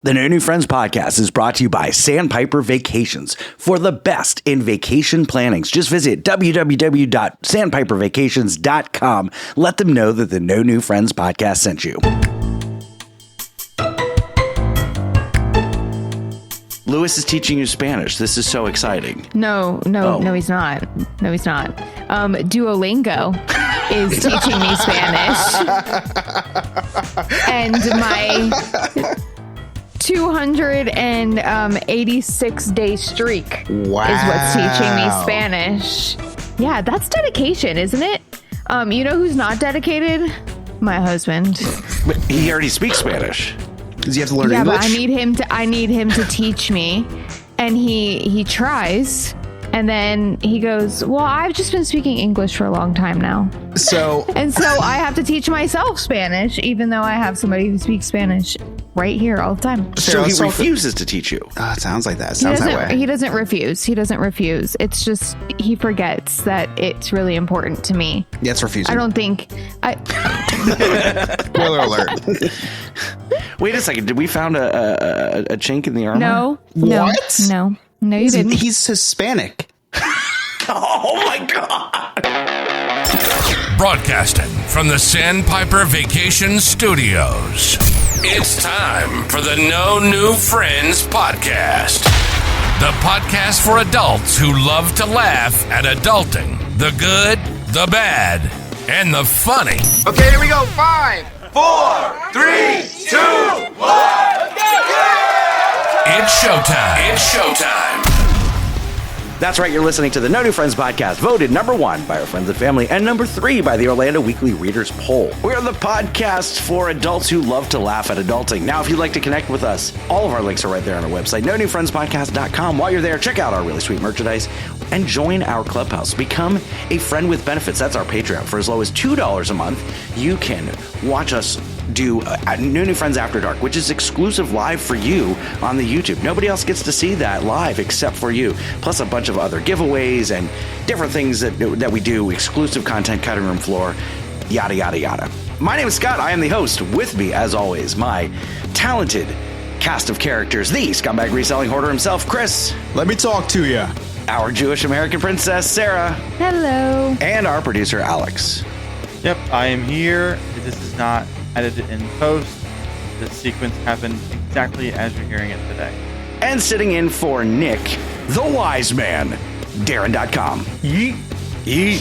The No New Friends podcast is brought to you by Sandpiper Vacations. For the best in vacation plannings, just visit www.sandpipervacations.com. Let them know that the No New Friends podcast sent you. Lewis is teaching you Spanish. This is so exciting. No, he's not. No, he's not. Duolingo is teaching me Spanish. And my 286-day streak is what's teaching me Spanish. Yeah, that's dedication, isn't it? You know who's not dedicated? My husband. But he already speaks Spanish. Does he have to learn English? Yeah, but I need him to teach me. And he tries. And then he goes, well, I've just been speaking English for a long time now. So I have to teach myself Spanish, even though I have somebody who speaks Spanish right here all the time. So he refuses to teach you. Oh, it sounds like that. It sounds that way. He doesn't refuse. It's just he forgets that it's really important to me. Yeah, it's refusing. I don't think... Spoiler alert. Wait a second. Did we found a chink in the armor? No. What? No, you didn't. He's Hispanic. Oh, my God. Broadcasting from the Sandpiper Vacation Studios. It's time for the No New Friends podcast. The podcast for adults who love to laugh at adulting. The good, the bad, and the funny. Okay, here we go. 5, 4, 3, 2, 1. It's showtime. That's right, you're listening to the No New Friends podcast, voted number 1 by our friends and family, and number 3 by the Orlando Weekly Readers Poll. We are the podcast for adults who love to laugh at adulting. Now, if you'd like to connect with us, all of our links are right there on our website, nonewfriendspodcast.com. While you're there, check out our really sweet merchandise and join our clubhouse. Become a friend with benefits. That's our Patreon. For as low as $2 a month, you can watch us do No New Friends After Dark, which is exclusive live for you on the YouTube. Nobody else gets to see that live except for you. Plus a bunch of other giveaways and different things that we do, exclusive content, cutting room floor, yada, yada, yada. My name is Scott. I am the host. With me, as always, my talented cast of characters, the scumbag reselling hoarder himself, Chris. Let me talk to you. Our Jewish American princess, Sarah. Hello. And our producer, Alex. Yep, I am here. This is not edited in post. This sequence happened exactly as you're hearing it today. And sitting in for Nick, the wise man, Darren.com. Yeet, yeet,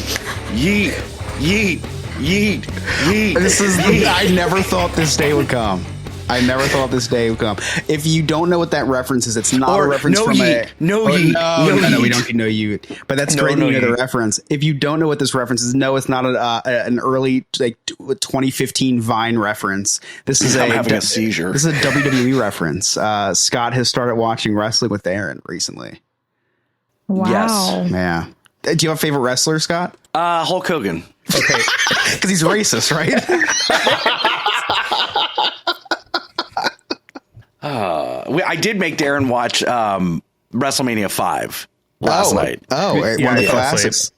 yeet, yeet, yeet, yeet. I never thought this day would come. If you don't know what that reference is, it's not a reference from yeet. No, we don't need no yeet. But that's great to know the reference. If you don't know what this reference is, no, it's not an early 2015 Vine reference. This is having a seizure. This is a WWE reference. Scott has started watching wrestling with Aaron recently. Wow. Yes. Yeah. Do you have a favorite wrestler, Scott? Hulk Hogan. Okay. Because he's racist, right? I did make Darren watch WrestleMania 5 last night. One of the classics.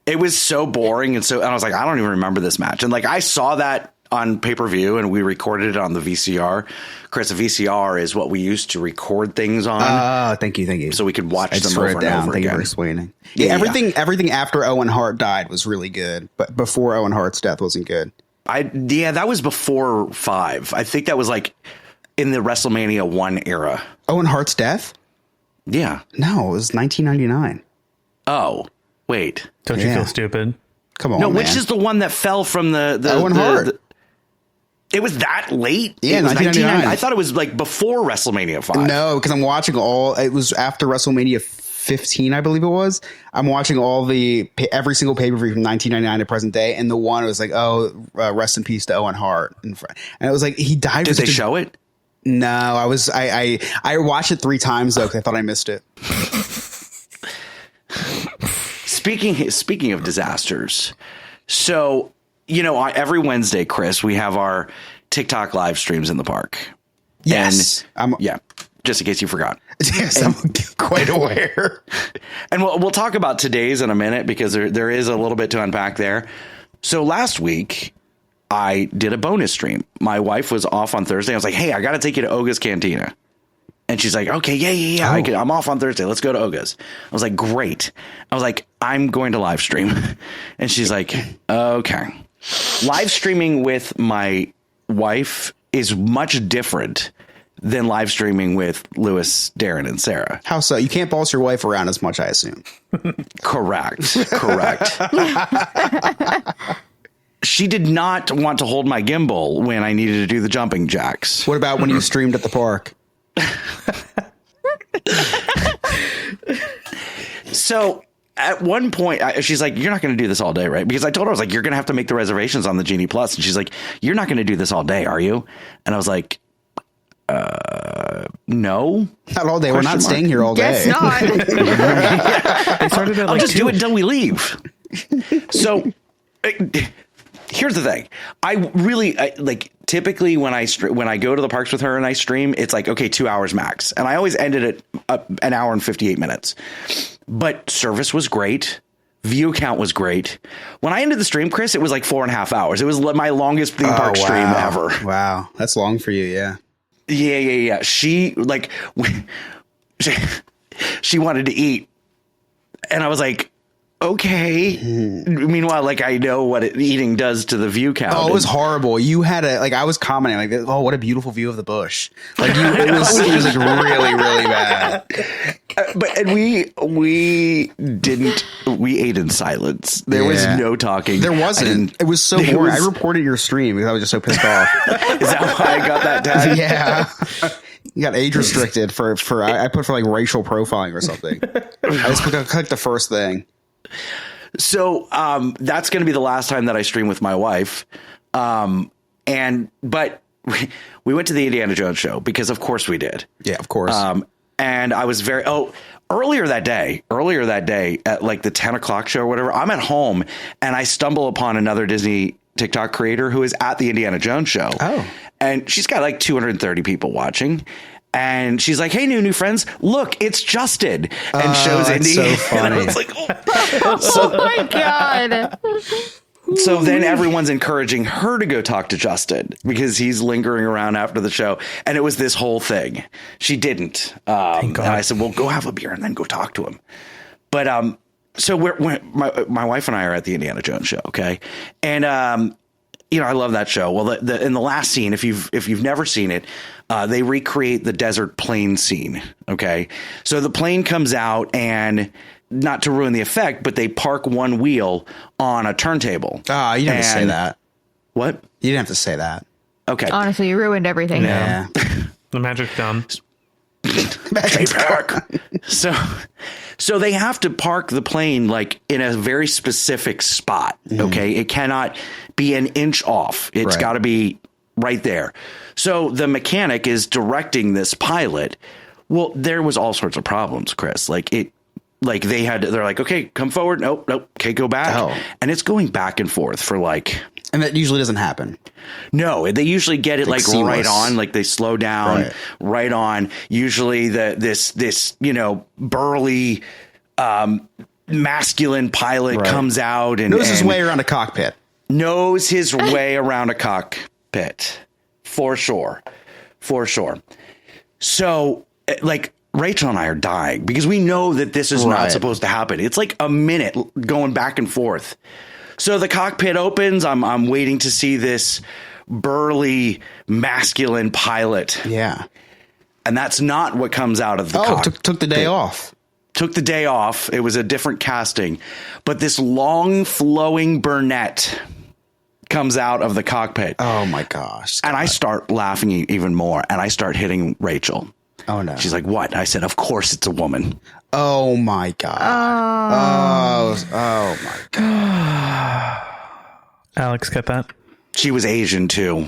It was so boring, and I was like, I don't even remember this match. And like, I saw that on pay-per-view, and we recorded it on the VCR. Chris, a VCR is what we used to record things on. Oh, thank you. So we could watch them over and over again. Thank you for explaining. Yeah, everything after Owen Hart died was really good, but before Owen Hart's death wasn't good. That was before 5. I think that was like in the WrestleMania 1 era. Owen Hart's death? Yeah. No, it was 1999. Oh, wait. Don't you feel stupid? Come on, no, man. which is the one that fell from the Owen Hart. It was that late? Yeah, it was 1999. I thought it was like before WrestleMania 5. No, because I'm watching it was after WrestleMania 15, I believe it was. I'm watching every single pay-per-view from 1999 to present day, and the one was like, rest in peace to Owen Hart, and it was like he died. Did they show it? No, I watched it 3 times though because I thought I missed it. Speaking of disasters, so every Wednesday, Chris, we have our TikTok live streams in the park. Yes, just in case you forgot. Yes, I'm quite aware. And we'll talk about today's in a minute because there is a little bit to unpack there. So last week, I did a bonus stream. My wife was off on Thursday. I was like, hey, I got to take you to Oga's Cantina. And she's like, okay, yeah. I'm off on Thursday. Let's go to Oga's. I was like, great. I was like, I'm going to live stream. And she's like, okay. Live streaming with my wife is much different than live streaming with Lewis, Darren, and Sarah. How so? You can't boss your wife around as much, I assume. Correct. She did not want to hold my gimbal when I needed to do the jumping jacks. What about when you streamed at the park? So at one point, she's like, you're not going to do this all day, right? Because I told her, I was like, you're going to have to make the reservations on the Genie Plus. And she's like, you're not going to do this all day, are you? And I was like, no. Not all day. We're not staying here all day. Guess not. They started at I'll like just 2. do it until we leave. So here's the thing. Typically when I go to the parks with her and I stream, it's like, okay, 2 hours max. And I always ended at an hour and 58 minutes. But service was great. View count was great. When I ended the stream, Chris, it was like 4.5 hours. It was my longest theme park stream ever. Wow. That's long for you. Yeah. Yeah. She wanted to eat. And I was like, okay. Meanwhile, I know what eating does to the view count. Oh, it was horrible. You had I was commenting oh, what a beautiful view of the bush. It was really, really bad. We ate in silence. There was no talking. There wasn't. It was so boring. I reported your stream because I was just so pissed off. Is that why I got that tag? Yeah. You got age restricted for I put for racial profiling or something. I just clicked the first thing. So that's going to be the last time that I stream with my wife. But we went to the Indiana Jones show because of course we did. Yeah, of course. And I was earlier that day at the 10 o'clock show or whatever, I'm at home and I stumble upon another Disney TikTok creator who is at the Indiana Jones show. Oh, and she's got 230 people watching. And she's like, hey, new friends, look, it's Justin. And shows Indy. So funny. And I was like, oh my God. So then everyone's encouraging her to go talk to Justin because he's lingering around after the show. And it was this whole thing. She didn't. And I said, well, go have a beer and then go talk to him. But so my wife and I are at the Indiana Jones show. OK. And, I love that show. Well, in the last scene, if you've never seen it, they recreate the desert plane scene. OK, so the plane comes out and not to ruin the effect, but they park one wheel on a turntable. Oh, you didn't have to say that. What? You didn't have to say that. OK, honestly, you ruined everything. Yeah. The magic's done. Magic's park. So they have to park the plane in a very specific spot. OK, it cannot be an inch off. It's got to be right there. So the mechanic is directing this pilot. Well, there was all sorts of problems, Chris. They're like, okay, come forward. Nope. Okay, go back. Oh. And it's going back and forth for and that usually doesn't happen. No, they usually get it right on, they slow down right on. Usually this burly masculine pilot comes out and knows his way around a cockpit. Knows his way around a cockpit. For sure. So Rachel and I are dying because we know that this is not supposed to happen. It's a minute going back and forth. So the cockpit opens. I'm waiting to see this burly masculine pilot. Yeah. And that's not what comes out of the cockpit. Took the day off. Took the day off. It was a different casting. But this long flowing brunette comes out of the cockpit. Oh my gosh. And I start laughing even more and I start hitting Rachel. Oh no. She's like, what? I said, of course it's a woman. Oh my God. Oh my God. Alex, get that? She was Asian too.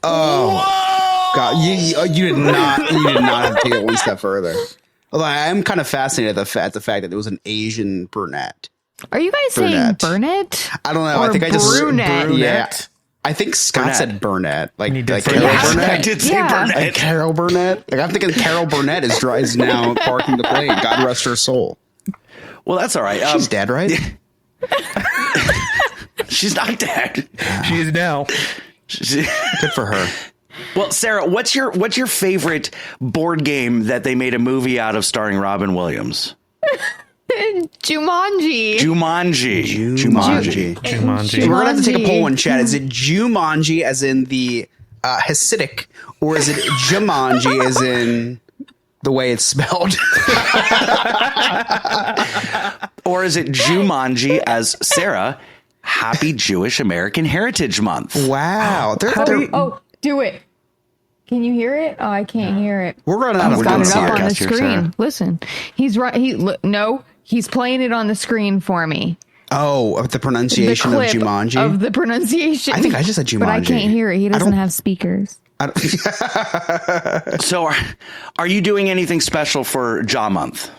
Oh. Whoa! God, you did not have to take it one step further. Although I am kind of fascinated at the fact that it was an Asian brunette. Are you guys saying Burnett? I don't know. Or I think I just brunette? Yeah. I think Scott Burnett. said Burnett. Carol Burnett. I did say Burnett. Like Carol Burnett. I'm thinking Carol Burnett is now parking the plane. God rest her soul. Well, that's all right. She's dead, right? She's not dead. She is now. Good for her. Well, Sarah, what's your favorite board game that they made a movie out of starring Robin Williams? Jumanji. We're gonna have to take a poll in chat. Is it Jumanji as in the Hasidic, or is it Jumanji as in the way it's spelled? Or is it Jumanji as Sarah? Happy Jewish American Heritage Month. Wow. Do it. Can you hear it? Oh, I can't hear it. We're running out of got it words up here. on the screen. Listen, he's right. He's playing it on the screen for me. Oh, of the pronunciation of Jumanji? Of the pronunciation. I think I just said Jumanji. But I can't hear it. He doesn't have speakers. So are you doing anything special for JA Month?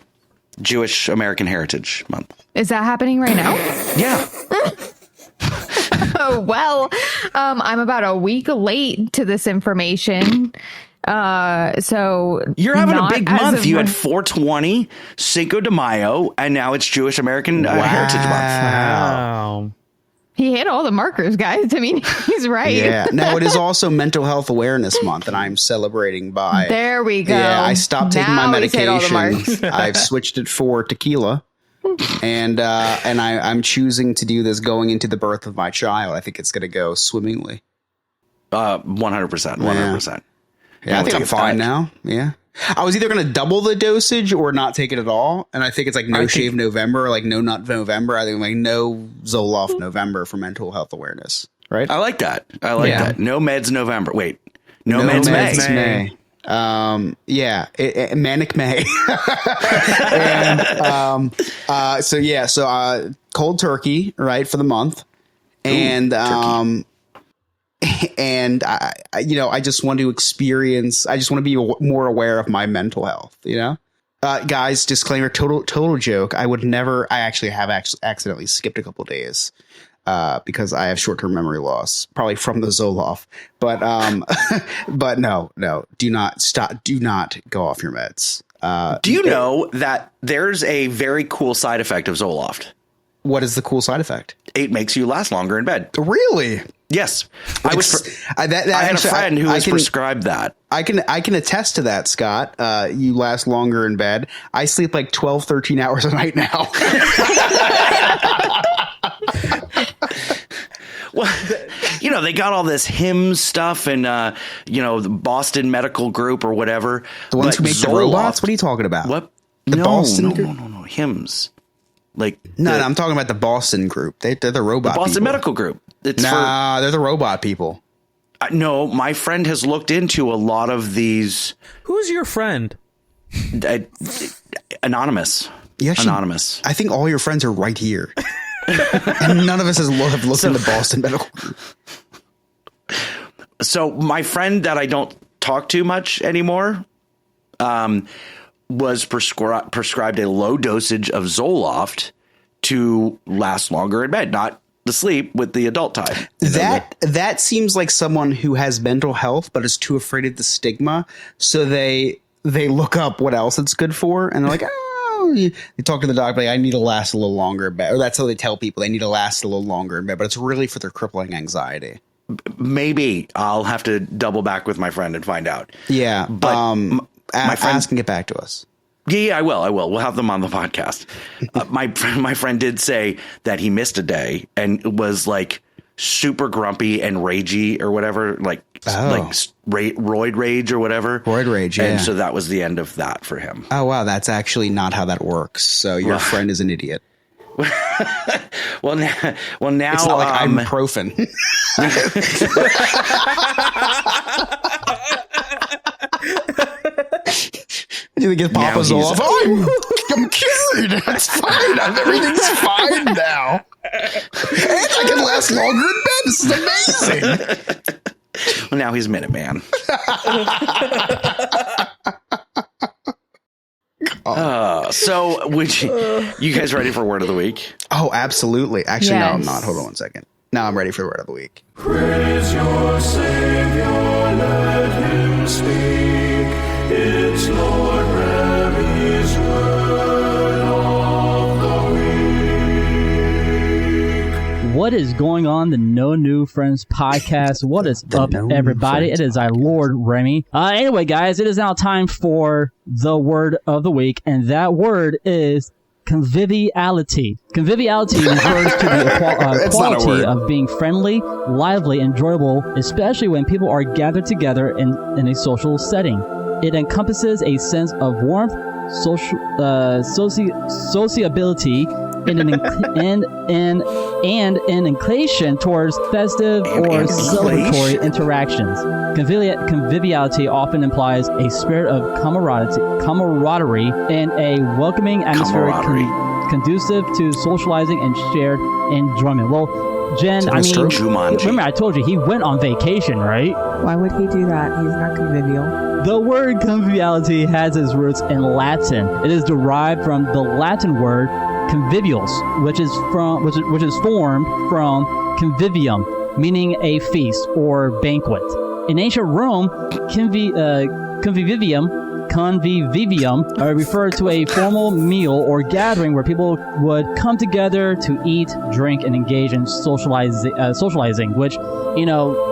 Jewish American Heritage Month. Is that happening right now? Yeah. Oh, well, I'm about a week late to this information. So you're having a big month. You had 420, Cinco de Mayo, and now it's Jewish American Heritage Month. Wow. He hit all the markers, guys. I mean, he's right. Yeah. No, it is also Mental Health Awareness Month, and I'm celebrating by. There we go. Yeah, I stopped taking my medication. I've I've switched it for tequila, and I'm choosing to do this going into the birth of my child. I think it's going to go swimmingly. 100%. Yeah, I think I'm fine now. Yeah. I was either going to double the dosage or not take it at all. And I think it's like no shave November, like no nut November. I think like no Zoloft November for mental health awareness. Right. I like that. that. No meds November. Wait, no meds May. Manic May. And so cold turkey, right, for the month. And and I just want to experience. I just want to be more aware of my mental health. Guys, disclaimer: total joke. I would never. I actually have accidentally skipped a couple days because I have short-term memory loss, probably from the Zoloft. But but no, do not stop. Do not go off your meds. Do you know that there's a very cool side effect of Zoloft? What is the cool side effect? It makes you last longer in bed. Really? Yes. I had a friend who was prescribed that. I can attest to that, Scott. You last longer in bed. I sleep like 12, 13 hours a night now. Well, they got all this HIMSS stuff and, the Boston Medical Group or whatever. The ones who make the robots? What are you talking about? What? No, HIMSS. I'm talking about the Boston group. They're the robot people. Boston Medical Group. They're the robot people. No, my friend has looked into a lot of these. Who's your friend? Anonymous. Anonymous. I think all your friends are right here. And none of us have looked into Boston Medical Group. So my friend that I don't talk to much anymore was prescribed a low dosage of Zoloft to last longer in bed, not the sleep with the adult time. That seems like someone who has mental health but is too afraid of the stigma, so they look up what else it's good for, and they're like, they talk to the doctor, like, I need to last a little longer in bed, or that's how they tell people they need to last a little longer in bed, but it's really for their crippling anxiety. Maybe I'll have to double back with my friend and find out. Yeah, but my friends can get back to us. Yeah, I will. We'll have them on the podcast. My friend did say that he missed a day and was like super grumpy and ragey or whatever, like roid rage or whatever. Roid rage, yeah. And so that was the end of that for him. Oh, wow. That's actually not how that works. So your friend is an idiot. Well, now it's not like ibuprofen. You think Papa's off? I'm cured. That's fine. Everything's fine now. And I can last longer in bed. This is amazing. Well, now he's Minuteman. So would you guys ready for word of the week? Oh, absolutely. Actually, yes. No, I'm not. Hold on one second. Now I'm ready for the word of the week. Praise your Savior, let him speak. It's Lord Remy's word of the week. What is going on? The No New Friends podcast. What is up, everybody? It is our Lord Remy. Anyway, guys, it is now time for the word of the week, and that word is conviviality. Conviviality refers to the quality of being friendly, lively, enjoyable, especially when people are gathered together in a social setting. It encompasses a sense of warmth, sociability, and an inclination towards festive or celebratory interactions. Conviviality often implies a spirit of camaraderie and a welcoming atmosphere conducive to socializing and shared enjoyment. Well, Jen, remember I told you he went on vacation, right? Why would he do that? He's not convivial. The word conviviality has its roots in Latin. It is derived from the Latin word convivials, which is formed from convivium, meaning a feast or banquet. In ancient Rome, convivium referred to a formal meal or gathering where people would come together to eat, drink, and engage in socializing, which,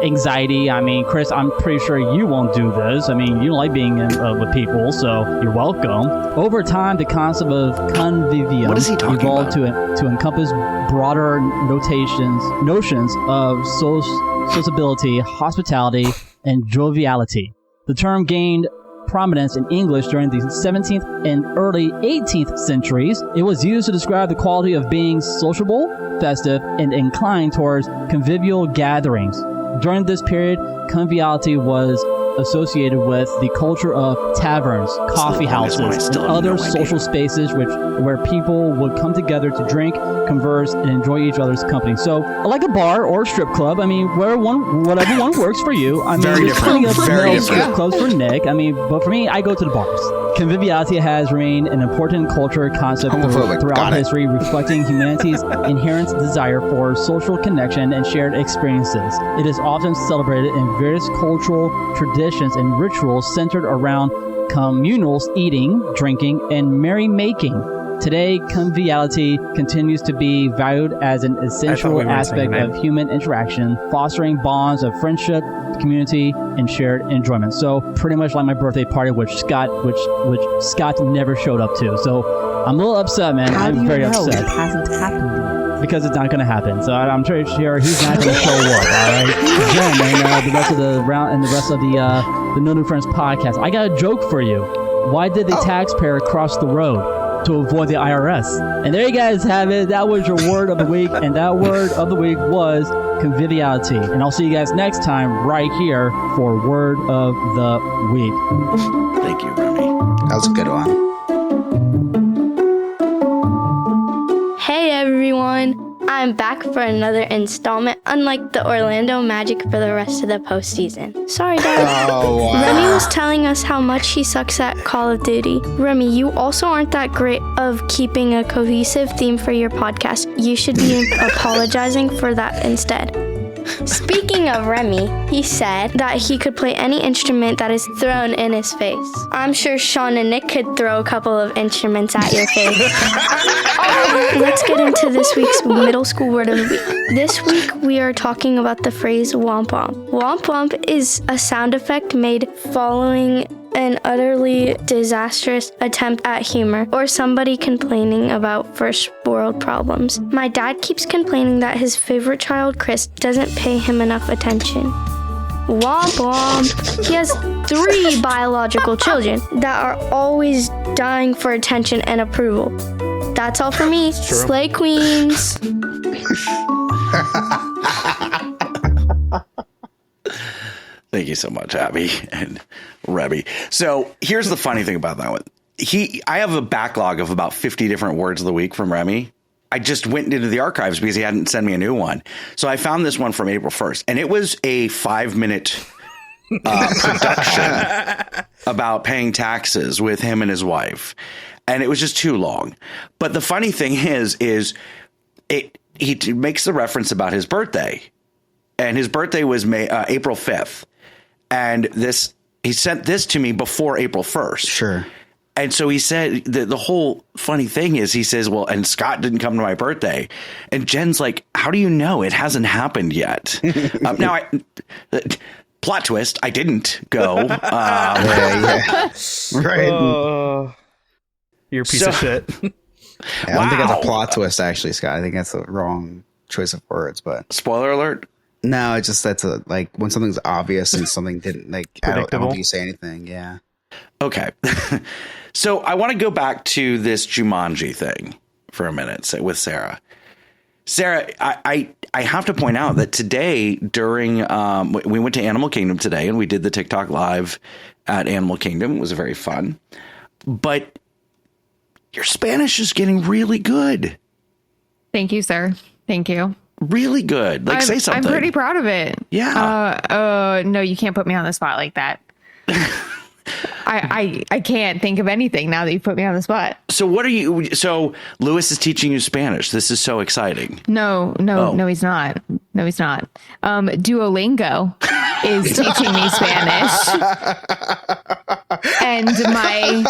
anxiety. I mean, Chris, I'm pretty sure you won't do this. I mean, you don't like being with people, so you're welcome. Over time, the concept of convivium evolved to encompass broader notions of sociability, hospitality, and joviality. The term gained prominence in English during the 17th and early 18th centuries. It was used to describe the quality of being sociable, festive, and inclined towards convivial gatherings. During this period, conviviality was associated with the culture of taverns, coffee houses, and other social spaces where people would come together to drink, converse, and enjoy each other's company. So, like a bar or a strip club, I mean, whatever one works for you. I mean, there's plenty of strip clubs for Nick. I mean, but for me, I go to the bars. Conviviality has remained an important culture concept throughout history, reflecting humanity's inherent desire for social connection and shared experiences. It is often celebrated in various cultural traditions and rituals centered around communal eating, drinking, and merrymaking. Today, conviviality continues to be valued as an essential aspect of human interaction, fostering bonds of friendship, community, and shared enjoyment. So, pretty much like my birthday party, which Scott never showed up to. So, I'm a little upset, man. I'm very upset. It hasn't happened yet. Because it's not going to happen. So I'm pretty sure he's not going to show up. All right, Jen, and the rest of the round and the rest of the No New Friends podcast. I got a joke for you. Why did the taxpayer cross the road? To avoid the IRS. And there you guys have it. That was your word of the week, and that word of the week was conviviality. And I'll see you guys next time right here for word of the week. Thank you, Remy. That was a good one. Hey everyone, I'm back for another installment, unlike the Orlando Magic for the rest of the postseason. Sorry, Dad. Oh, wow. Remy was telling us how much he sucks at Call of Duty. Remy, you also aren't that great of keeping a cohesive theme for your podcast. You should be apologizing for that instead. Speaking of Remy, he said that he could play any instrument that is thrown in his face. I'm sure Sean and Nick could throw a couple of instruments at your face. Let's get into this week's middle school word of the week. This week, we are talking about the phrase womp womp. Womp womp is a sound effect made following an utterly disastrous attempt at humor or somebody complaining about first world problems. My dad keeps complaining that his favorite child, Chris, doesn't pay him enough attention. Womp womp. He has 3 biological children that are always dying for attention and approval. That's all for me. Slay queens. Thank you so much, Abby and Rebby. So here's the funny thing about that one. I have a backlog of about 50 different words of the week from Remy. I just went into the archives because he hadn't sent me a new one. So I found this one from April 1st, and it was a 5-minute production about paying taxes with him and his wife. And it was just too long. But the funny thing is he makes the reference about his birthday. And his birthday was April 5th. And he sent this to me before April 1st. Sure. And so he said the whole funny thing is he says, well, and Scott didn't come to my birthday. And Jen's like, how do you know? It hasn't happened yet. Now, plot twist, I didn't go. Yeah. Right. You're a piece of shit. I don't think that's a plot twist, actually, Scott. I think that's the wrong choice of words, but spoiler alert. No, it's just that's like when something's obvious and something didn't I don't think you say anything. Yeah. Okay. So I want to go back to this Jumanji thing for a minute with Sarah. Sarah, I have to point out that today during we went to Animal Kingdom today and we did the TikTok live at Animal Kingdom. It was very fun, but your Spanish is getting really good. Thank you, sir. Thank you. Really good. Like, say something. I'm pretty proud of it. Yeah. No, you can't put me on the spot like that. I can't think of anything now that you put me on the spot. So so Lewis is teaching you Spanish. This is so exciting. No, he's not. No, he's not. Duolingo is teaching me Spanish. And my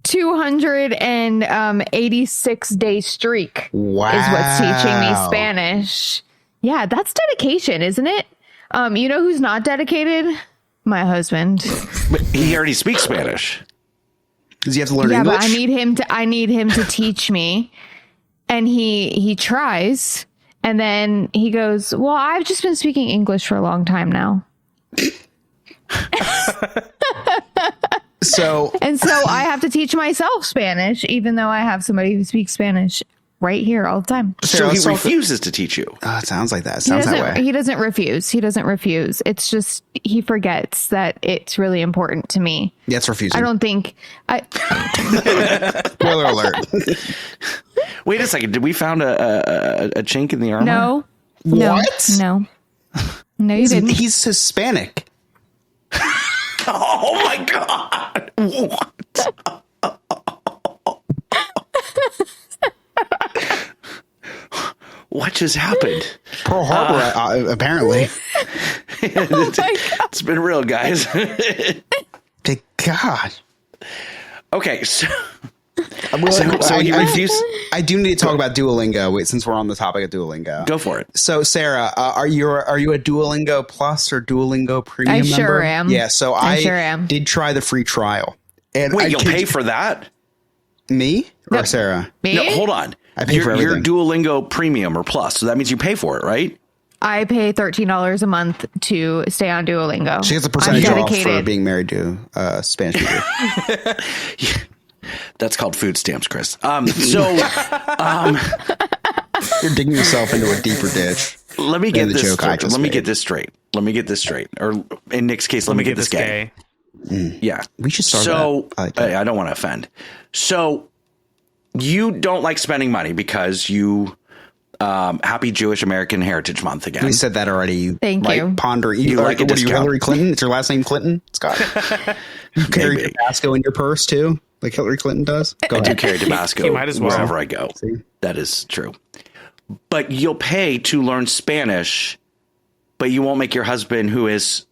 286 day streak is what's teaching me Spanish. Yeah, that's dedication, isn't it? You know who's not dedicated? My husband. But he already speaks Spanish. Does he have to learn English? But I need him to teach me. And he tries. And then he goes, well, I've just been speaking English for a long time now. So I have to teach myself Spanish, even though I have somebody who speaks Spanish right here all the time. So he refuses to teach you. Oh, it sounds like that. It sounds that way. He doesn't refuse. It's just he forgets that it's really important to me. Yeah, it's refusing. I don't think. Spoiler alert. Wait a second. Did we found a chink in the armor? No. What? No, you didn't. He's Hispanic. Oh my God. What? What just happened? Pearl Harbor, apparently. It's been real, guys. Thank God. Okay, so you refuse. I do need to talk about Duolingo since we're on the topic of Duolingo. Go for it. So, Sarah, are you a Duolingo Plus or Duolingo Premium member? I sure am. Yeah, so I sure am. did try the free trial. And wait, you'll pay for that? Me or Sarah? Me? No, hold on. I pay for everything. You're Duolingo Premium or Plus, so that means you pay for it, right? I pay $13 a month to stay on Duolingo. She gets a percentage off for being married to a Spanish speaker. That's called food stamps, Chris. You're digging yourself into a deeper ditch. Let me get this straight. Let me get this straight. Or in Nick's case, let me get this gay. Yeah. We should start that. I don't want to offend. So you don't like spending money because you happy Jewish American Heritage Month again. We said that already. Thank you. Ponder. You like a discount. Hillary Clinton? It's your last name Clinton, Scott? You carry Tabasco in your purse too, like Hillary Clinton does? I do carry Tabasco you might as well. wherever I go. See? That is true. But you'll pay to learn Spanish, but you won't make your husband, who is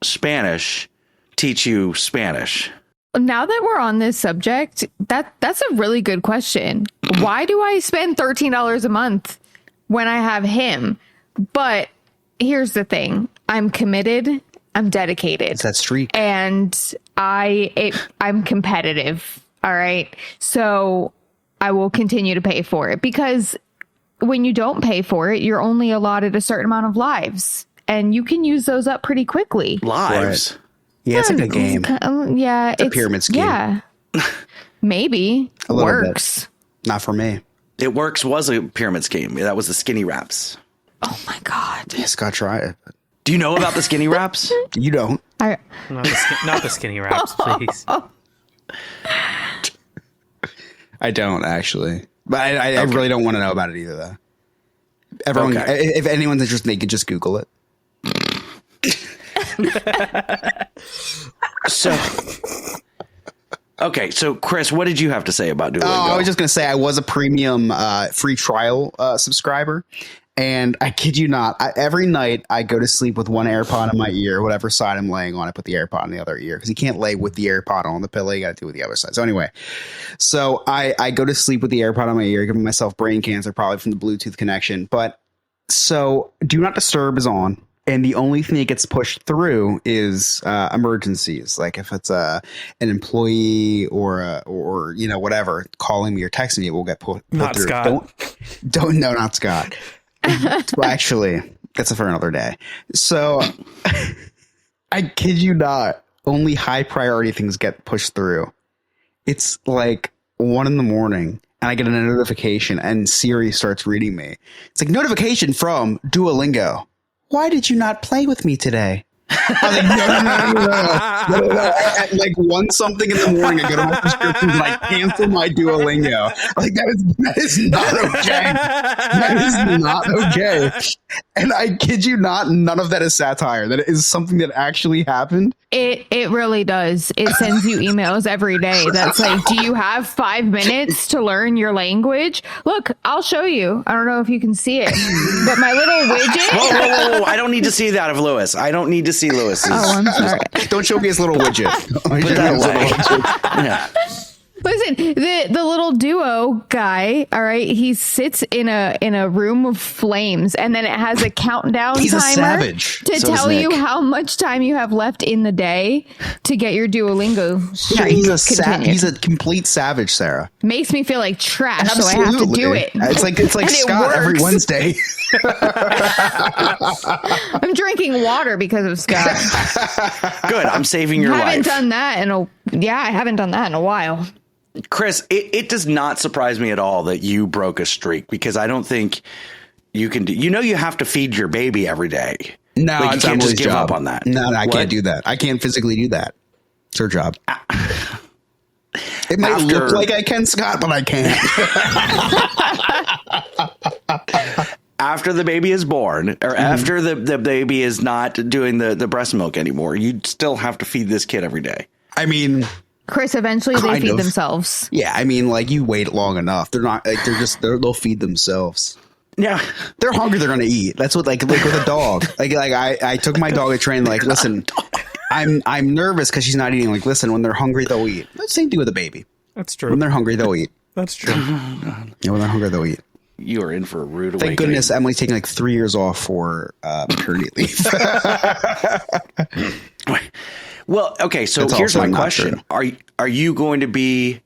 Spanish, teach you Spanish. Now that we're on this subject, that's a really good question. Why do I spend $13 a month when I have him? But here's the thing. I'm committed. I'm dedicated. It's that streak. And I'm competitive. All right. So I will continue to pay for it, because when you don't pay for it, you're only allotted a certain amount of lives, and you can use those up pretty quickly. Lives. Right. Yeah, it's like a game. Yeah. It's a pyramid scheme. Yeah. Maybe. A little works. bit. Not for me. It Works was a pyramid scheme. That was the skinny wraps. Oh my God. Yeah, Scott, try it. Do you know about the skinny wraps? You don't. Not the skinny wraps, please. I don't, actually. But I really don't want to know about it either, though. Everyone, if anyone's interested, they could just Google it. So Chris, what did you have to say about Duolingo? I was just going to say I was a premium free trial subscriber. And I kid you not, every night I go to sleep with one AirPod in my ear, whatever side I'm laying on, I put the AirPod in the other ear because you can't lay with the AirPod on the pillow. You got to do it with the other side. So anyway, I go to sleep with the AirPod on my ear, giving myself brain cancer probably from the Bluetooth connection. But so Do Not Disturb is on. And the only thing that gets pushed through is emergencies, like if it's an employee or whatever calling me or texting me, it will get put Not through. Scott. No, not Scott. Well, actually, that's for another day. So I kid you not, only high priority things get pushed through. It's like 1 a.m. and I get a notification and Siri starts reading me. It's like notification from Duolingo. Why did you not play with me today? I was like, no. At like 1 something in the morning, I go to my prescriptions and I cancel my Duolingo. Like that is not okay. That is not okay. And I kid you not, none of that is satire. That is something that actually happened. It really does. It sends you emails every day that's like, do you have 5 minutes to learn your language? Look, I'll show you. I don't know if you can see it, but my little widget. Whoa. I don't need to see that of Lewis. I don't need to see Lewis's. Oh, I'm sorry. Don't show me his little widget. Put that away. Yeah. Listen, the little duo guy, all right, he sits in a room of flames, and then it has a countdown He's timer a savage. to So is tell you Nick. how much time you have left in the day to get your Duolingo streak continued. He's a complete savage, Sarah. Makes me feel like trash, so I have to do it. It's like And it Scott every works. Wednesday. I'm drinking water because of Scott. Good. I'm saving your I life. I haven't done that in a while. Chris, it does not surprise me at all that you broke a streak because I don't think you can do. You have to feed your baby every day. No, like, it's you can't just Emily's give job. up on that. No, I can't do that. I can't physically do that. It's her job. It might look like I can, Scott, but I can't. After the baby is born, or after the baby is not doing the breast milk anymore, you still have to feed this kid every day. I mean, Chris, eventually they feed themselves. Yeah, I mean, like you wait long enough. They're not like they'll feed themselves. Yeah, they're hungry. They're gonna eat. That's what like with a dog. Like I took my dog to train. Like, listen, I'm nervous because she's not eating. Like, listen, when they're hungry, they'll eat. Same thing with a baby. That's true. When they're hungry, they'll eat. That's true. Yeah, when they're hungry, they'll eat. You are in for a rude awakening. Thank goodness Emily's taking like 3 years off for maternity leave. Well, okay, so That's here's also my not question. true. Are you going to be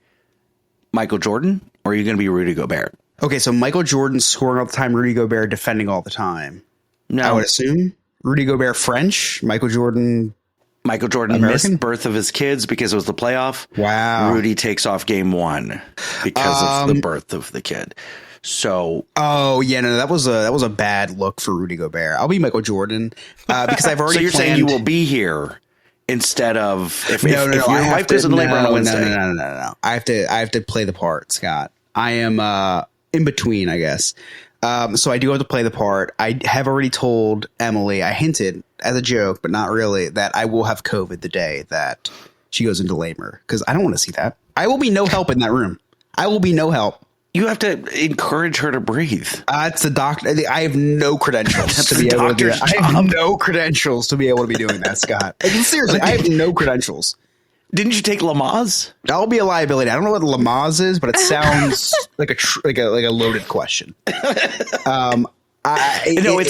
Michael Jordan or are you going to be Rudy Gobert? Okay, so Michael Jordan scoring all the time, Rudy Gobert defending all the time. No. I would assume. Rudy Gobert French, Michael Jordan American? missed birth of his kids because it was the playoff. Wow. Rudy takes off game 1 because of the birth of the kid. So, oh yeah, no, that was a bad look for Rudy Gobert. I'll be Michael Jordan because I've already. so you're planned... saying you will be here instead of if your I wife goes into labor on a Wednesday. No. I have to play the part, Scott. I am in between, I guess. So I do have to play the part. I have already told Emily. I hinted as a joke, but not really, that I will have COVID the day that she goes into labor because I don't want to see that. I will be no help in that room. I will be no help. You have to encourage her to breathe. It's the doctor. I have no credentials to be able to do that. I have no credentials to be able to be doing that, Scott. Seriously, I have no credentials. Didn't you take Lamaze? I'll be a liability. I don't know what Lamaze is, but it sounds like a loaded question. It's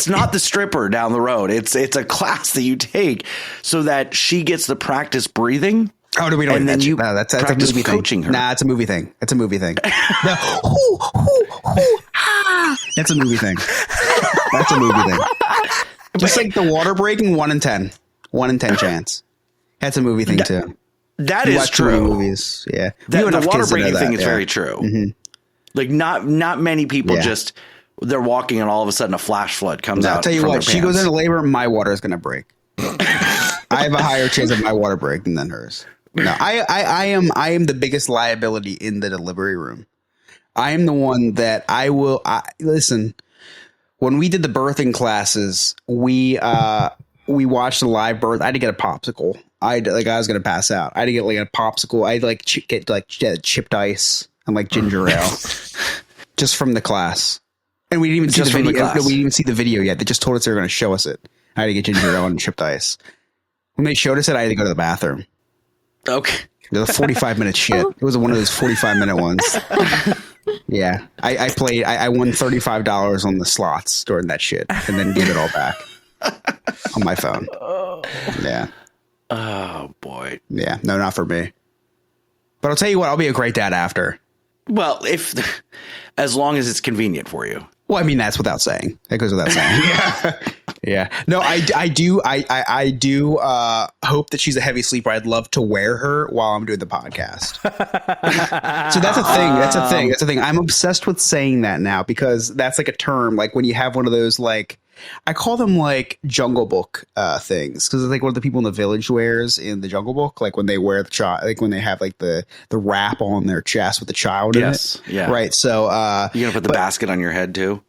not the stripper down the road. It's a class that you take so that she gets to practice breathing. Oh, no, we don't. And then you that's a movie coaching thing. her. Nah, it's a movie thing. It's a movie thing. That's a movie thing. That's a movie thing. Just like the water breaking, 1 in 10. 1 in 10 chance. That's a movie thing too. That is true. Movies, yeah. The water breaking thing is very true. Mm-hmm. Like not many people just they're walking and all of a sudden a flash flood comes out. I'll tell you what, she goes into labor, my water is going to break. I have a higher chance of my water breaking than hers. No, I am the biggest liability in the delivery room. I am the one that listen. When we did the birthing classes, we watched a live birth. I had to get a popsicle. I was gonna pass out. I had to get like a popsicle. I had to get chipped ice and like ginger ale, just from the class. And we didn't even see Just the from the video. glass. No, we didn't even see the video yet. They just told us they were going to show us it. I had to get ginger ale and chipped ice. When they showed us it, I had to go to the bathroom. Okay. It was a 45-minute shit. It was one of those 45-minute ones. Yeah. I played. I won $35 on the slots during that shit and then gave it all back on my phone. Yeah. Oh, boy. Yeah. No, not for me. But I'll tell you what, I'll be a great dad after. Well, as long as it's convenient for you. Well, I mean, that's without saying. That goes without saying. Yeah. No, I do hope that she's a heavy sleeper. I'd love to wear her while I'm doing the podcast. So that's a thing. That's a thing. I'm obsessed with saying that now because that's like a term. Like when you have one of those, like, I call them like Jungle Book things because it's like what the people in the village wears in the Jungle Book, like when they wear the child, like when they have like the wrap on their chest with the child in it. Yeah. Right. So you're gonna put the basket on your head too.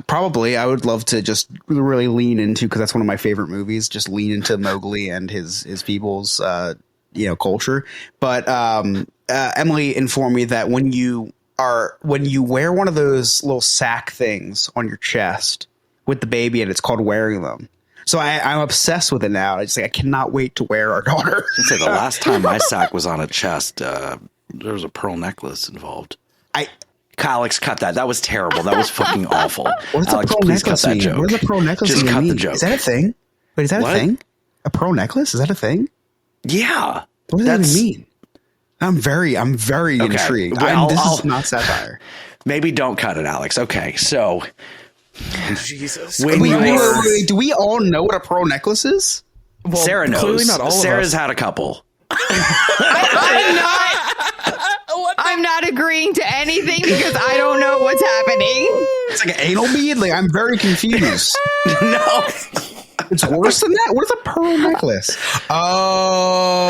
Probably. I would love to just really lean into, because that's one of my favorite movies, just lean into Mowgli and his people's culture. But Emily informed me that when you wear one of those little sack things on your chest with the baby, and it's called wearing them. So I'm obsessed with it now. It's like I cannot wait to wear our daughter. I'd say the last time my sack was on a chest, there was a pearl necklace involved. Alex, cut that. That was terrible. That was fucking awful. What does Alex, a pearl necklace mean? joke. What does a pearl necklace Just mean? cut the joke. Is that a thing? Wait, is that What? a thing? A pearl necklace? Is that a thing? Yeah. What does that even mean? I'm very intrigued. Well, this is not satire. Maybe don't cut it, Alex. Okay, so Jesus. Wait, do we all know what a pearl necklace is? Well, Sarah knows. clearly not all Sarah's of us. had a couple. I'm not agreeing to anything because I don't know what's happening. It's like an anal bead? Like, I'm very confused. No. It's worse than that? What is a pearl necklace? Oh.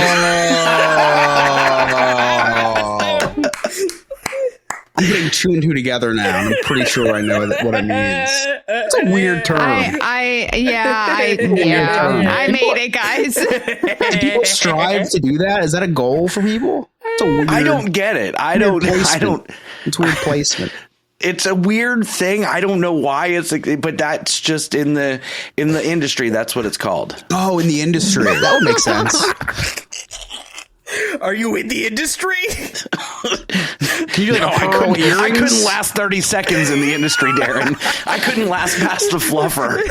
I'm getting two and two together now. I'm pretty sure I know what it means. It's a weird term. I made it, guys. Do people strive to do that? Is that a goal for people? It's a weird, I don't get it. It's weird placement. It's a weird thing. I don't know why it's like, but that's just in the industry. That's what it's called. Oh, in the industry. That would make sense. Are you in the industry? Can you I couldn't last 30 seconds in the industry, Darren. I couldn't last past the fluffer.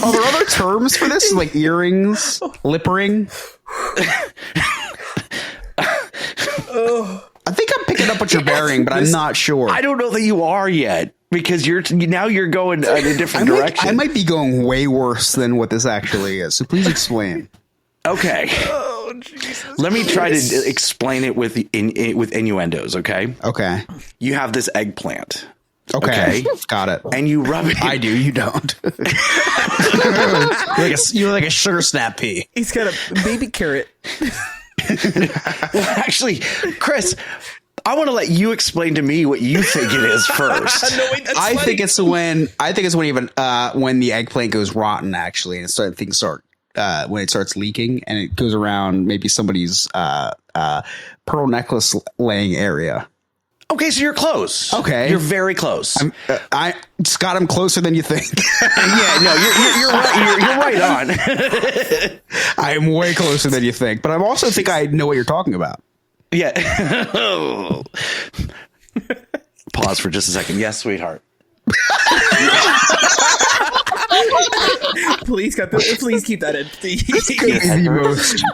Are there other terms for this? Like earrings, lip ring? I think I'm picking up what you're bearing, but I'm not sure. I don't know that you are yet because you're going in a different direction. I might be going way worse than what this actually is. So please explain. Okay. Oh, Jesus. Let me try to explain it with innuendos. Okay. Okay. You have this eggplant. Okay. Got it. And you rub it. I do. You don't. You're like a sugar snap pea. He's got a baby carrot. Well, actually, Chris, I want to let you explain to me what you think it is first. No, wait, that's I funny. think it's when the eggplant goes rotten, actually, and when it starts leaking and it goes around maybe somebody's pearl necklace laying area. Okay, so you're close. Okay, you're very close. Scott, I'm closer than you think. Yeah, no, you're right on. I am way closer than you think, but I also think I know what you're talking about. Yeah. Pause for just a second. Yes, sweetheart. Please keep that in. It's the most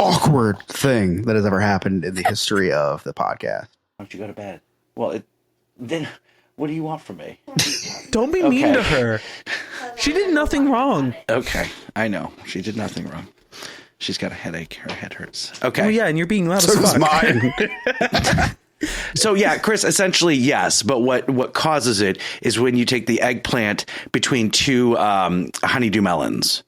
awkward thing that has ever happened in the history of the podcast. Why don't you go to bed? Well, then what do you want from me? Don't be mean to her. She did nothing wrong. Okay, I know. She did nothing wrong. She's got a headache. Her head hurts. Okay. Oh, yeah, and you're being loud So as does fuck. mine. So yeah, Chris, essentially yes, but what causes it is when you take the eggplant between two honeydew melons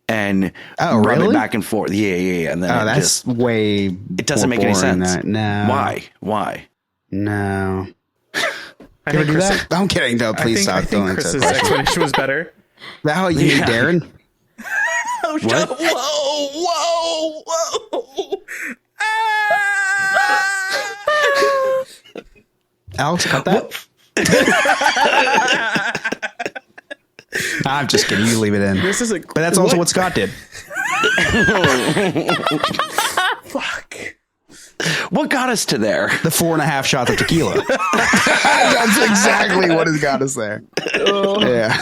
and rub it back and forth. Yeah. And then that's way. It doesn't make any sense. No. Why? No. I think do Chris, that? I'm kidding. No, please stop. I think Don't Chris's accept that. explanation was better. Is that how you need Darren? Oh, What? Whoa. Alex, cut that. I'm just kidding. You leave it in. But that's also what Scott did. Fuck. What got us to there? The 4.5 shots of tequila. That's exactly what has got us there. Yeah.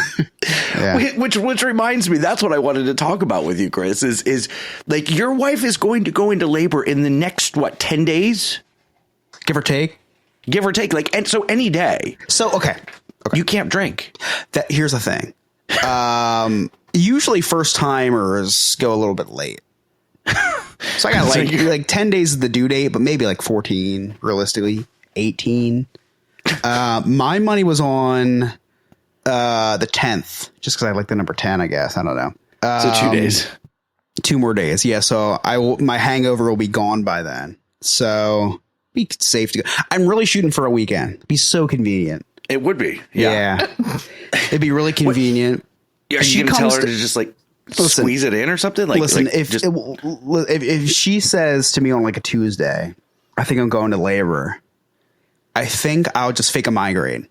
Which reminds me, that's what I wanted to talk about with you, Chris, is like your wife is going to go into labor in the next, 10 days? Give or take. Like, and so any day. So, okay. You can't drink. Here's the thing. Usually first timers go a little bit late. So I got like 10 days is the due date, but maybe like 14, realistically, 18. My money was on the 10th, just because I like the number 10, I guess. I don't know. So 2 days. 2 more days. Yeah. So my hangover will be gone by then. So be safe to go. I'm really shooting for a weekend. It'd be so convenient. It would be. Yeah. It'd be really convenient. Are you going to tell her to just like squeeze it in or something? Like, listen, if she says to me on like a Tuesday, I think I'm going to labor, I think I'll just fake a migraine.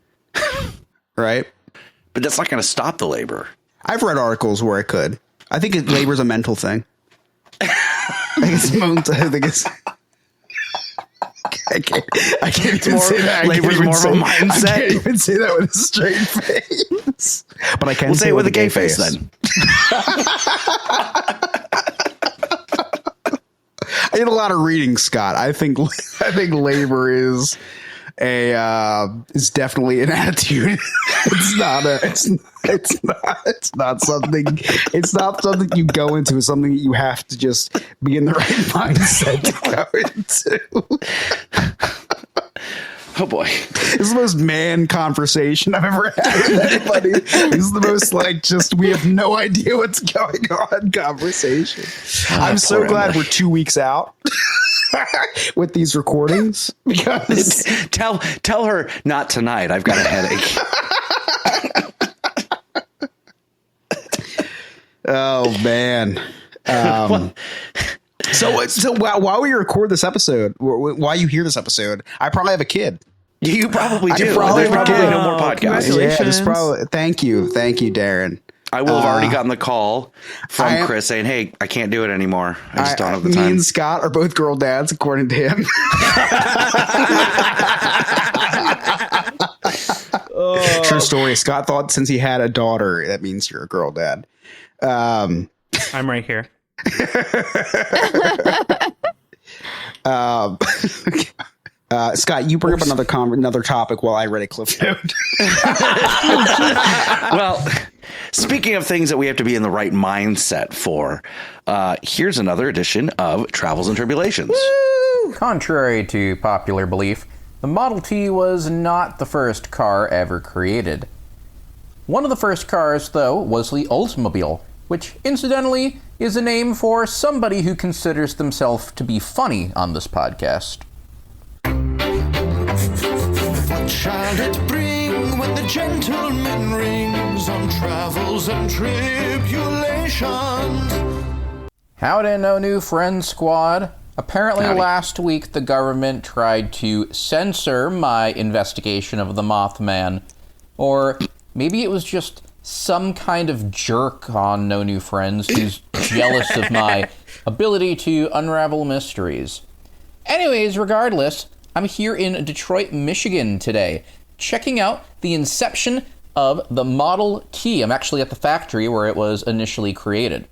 Right? But that's not going to stop the labor. I've read articles where it could. I think labor is a mental thing. I can't even say that. Labor's more of a mindset. I can't even say that with a straight face. But I can say it with a gay face then. I did a lot of reading, Scott. I think labor is definitely an attitude. It's not something you go into. It's something that you have to just be in the right mindset to go into. Oh boy. This is the most man conversation I've ever had with anybody. This is the most we have no idea what's going on conversation. I'm so glad we're 2 weeks out with these recordings, because tell her not tonight. I've got a headache. Oh man. So while we record this episode, while you hear this episode, I probably have a kid. You probably do. There's probably no more podcasts. Yeah, there's probably. Thank you, Darren. I will have already gotten the call from Chris saying, "Hey, I can't do it anymore. I just don't have the time." Me and Scott are both girl dads, according to him. True story. Scott thought since he had a daughter, that means you're a girl dad. I'm right here. Scott, you bring up another topic while I read a cliff note. Well, speaking of things that we have to be in the right mindset for, here's another edition of Travels and Tribulations. Woo! Contrary to popular belief, the Model T was not the first car ever created. One of the first cars, though, was the Oldsmobile, which, incidentally, is a name for somebody who considers themselves to be funny on this podcast. What shall it bring when the gentleman rings on travels and tribulations? Howdy, no new friends, squad. Apparently last week the government tried to censor my investigation of the Mothman. Or maybe it was just some kind of jerk on No New Friends who's jealous of my ability to unravel mysteries. Anyways, regardless, I'm here in Detroit, Michigan today, checking out the inception of the Model T. I'm actually at the factory where it was initially created.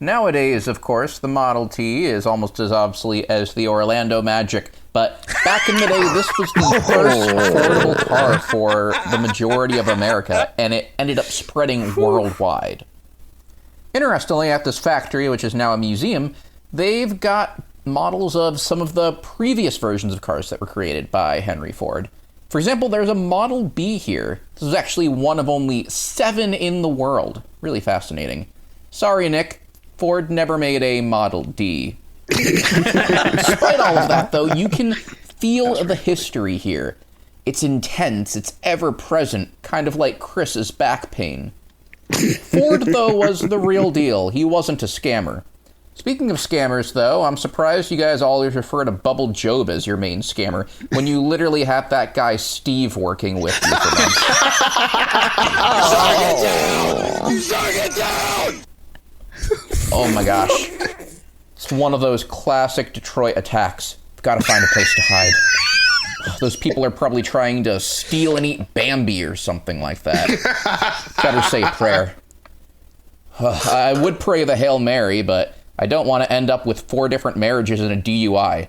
Nowadays, of course, the Model T is almost as obsolete as the Orlando Magic, but back in the day, this was the first affordable car for the majority of America, and it ended up spreading worldwide. Interestingly, at this factory, which is now a museum, they've got models of some of the previous versions of cars that were created by Henry Ford. For example, there's a Model B here. This is actually one of only 7 in the world. Really fascinating. Sorry, Nick. Ford never made a Model D. Despite all of that, though, you can feel the history here. It's intense, it's ever-present, kind of like Chris's back pain. Ford, though, was the real deal. He wasn't a scammer. Speaking of scammers, though, I'm surprised you guys always refer to Bubble Job as your main scammer when you literally have that guy Steve working with you for them. Oh my gosh. It's one of those classic Detroit attacks. Gotta find a place to hide. Those people are probably trying to steal and eat Bambi or something like that. Better say a prayer. I would pray the Hail Mary, but I don't want to end up with 4 different marriages and a DUI.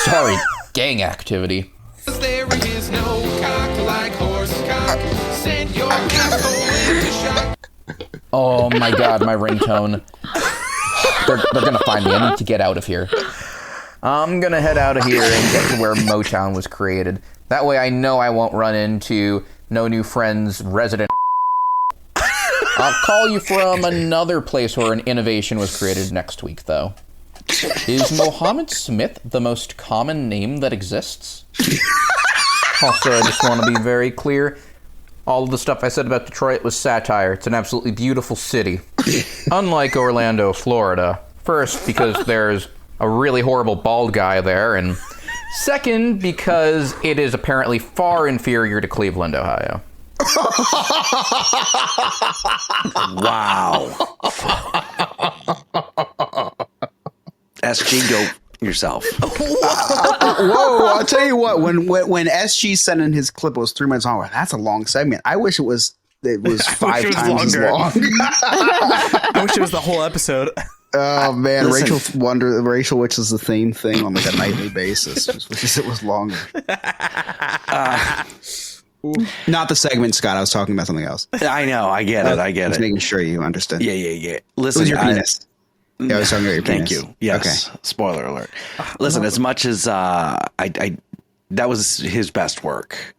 Sorry, gang activity. There is no cock like horse cock. Send your asshole into shock. Oh my god, my ringtone. They're gonna find me. I need to get out of here. I'm gonna head out of here and get to where Motown was created. That way I know I won't run into No New Friends resident. I'll call you from another place where an innovation was created next week, though. Is Mohammed Smith the most common name that exists? Also, I just want to be very clear. All of the stuff I said about Detroit was satire. It's an absolutely beautiful city. Unlike Orlando, Florida. First, because there's a really horrible bald guy there, and second, because it is apparently far inferior to Cleveland, Ohio. Wow. SG, go yourself. Whoa, I'll tell you what, when SG sent in his clip, it was 3 minutes long. That's a long segment. I wish it was 5 times as long. I wish it was the whole episode. Oh man, Rachel wishes the same thing on like a nightly basis. Just wishes it was longer. Not the segment, Scott. I was talking about something else. I know. I get it. Just making sure you understood. Yeah. Listen, it was your penis. Yeah, I was talking about your penis. Thank you. Yes. Okay. Spoiler alert. Listen, as much as I that was his best work.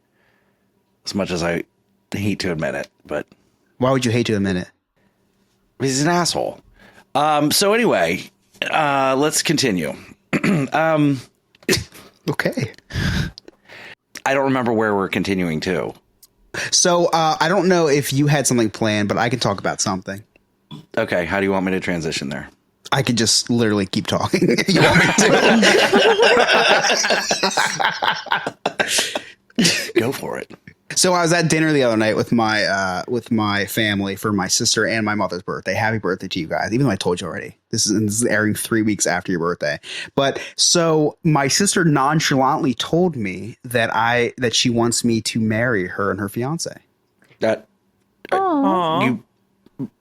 As much as I hate to admit it, but why would you hate to admit it? He's an asshole. So anyway, let's continue. Okay. I don't remember where we're continuing to. So I don't know if you had something planned, but I can talk about something. Okay. How do you want me to transition there? I could just literally keep talking if you want me to. Go for it. So I was at dinner the other night with my family for my sister and my mother's birthday. Happy birthday to you guys, even though I told you already. This is airing 3 weeks after your birthday. But so my sister nonchalantly told me that she wants me to marry her and her fiance. You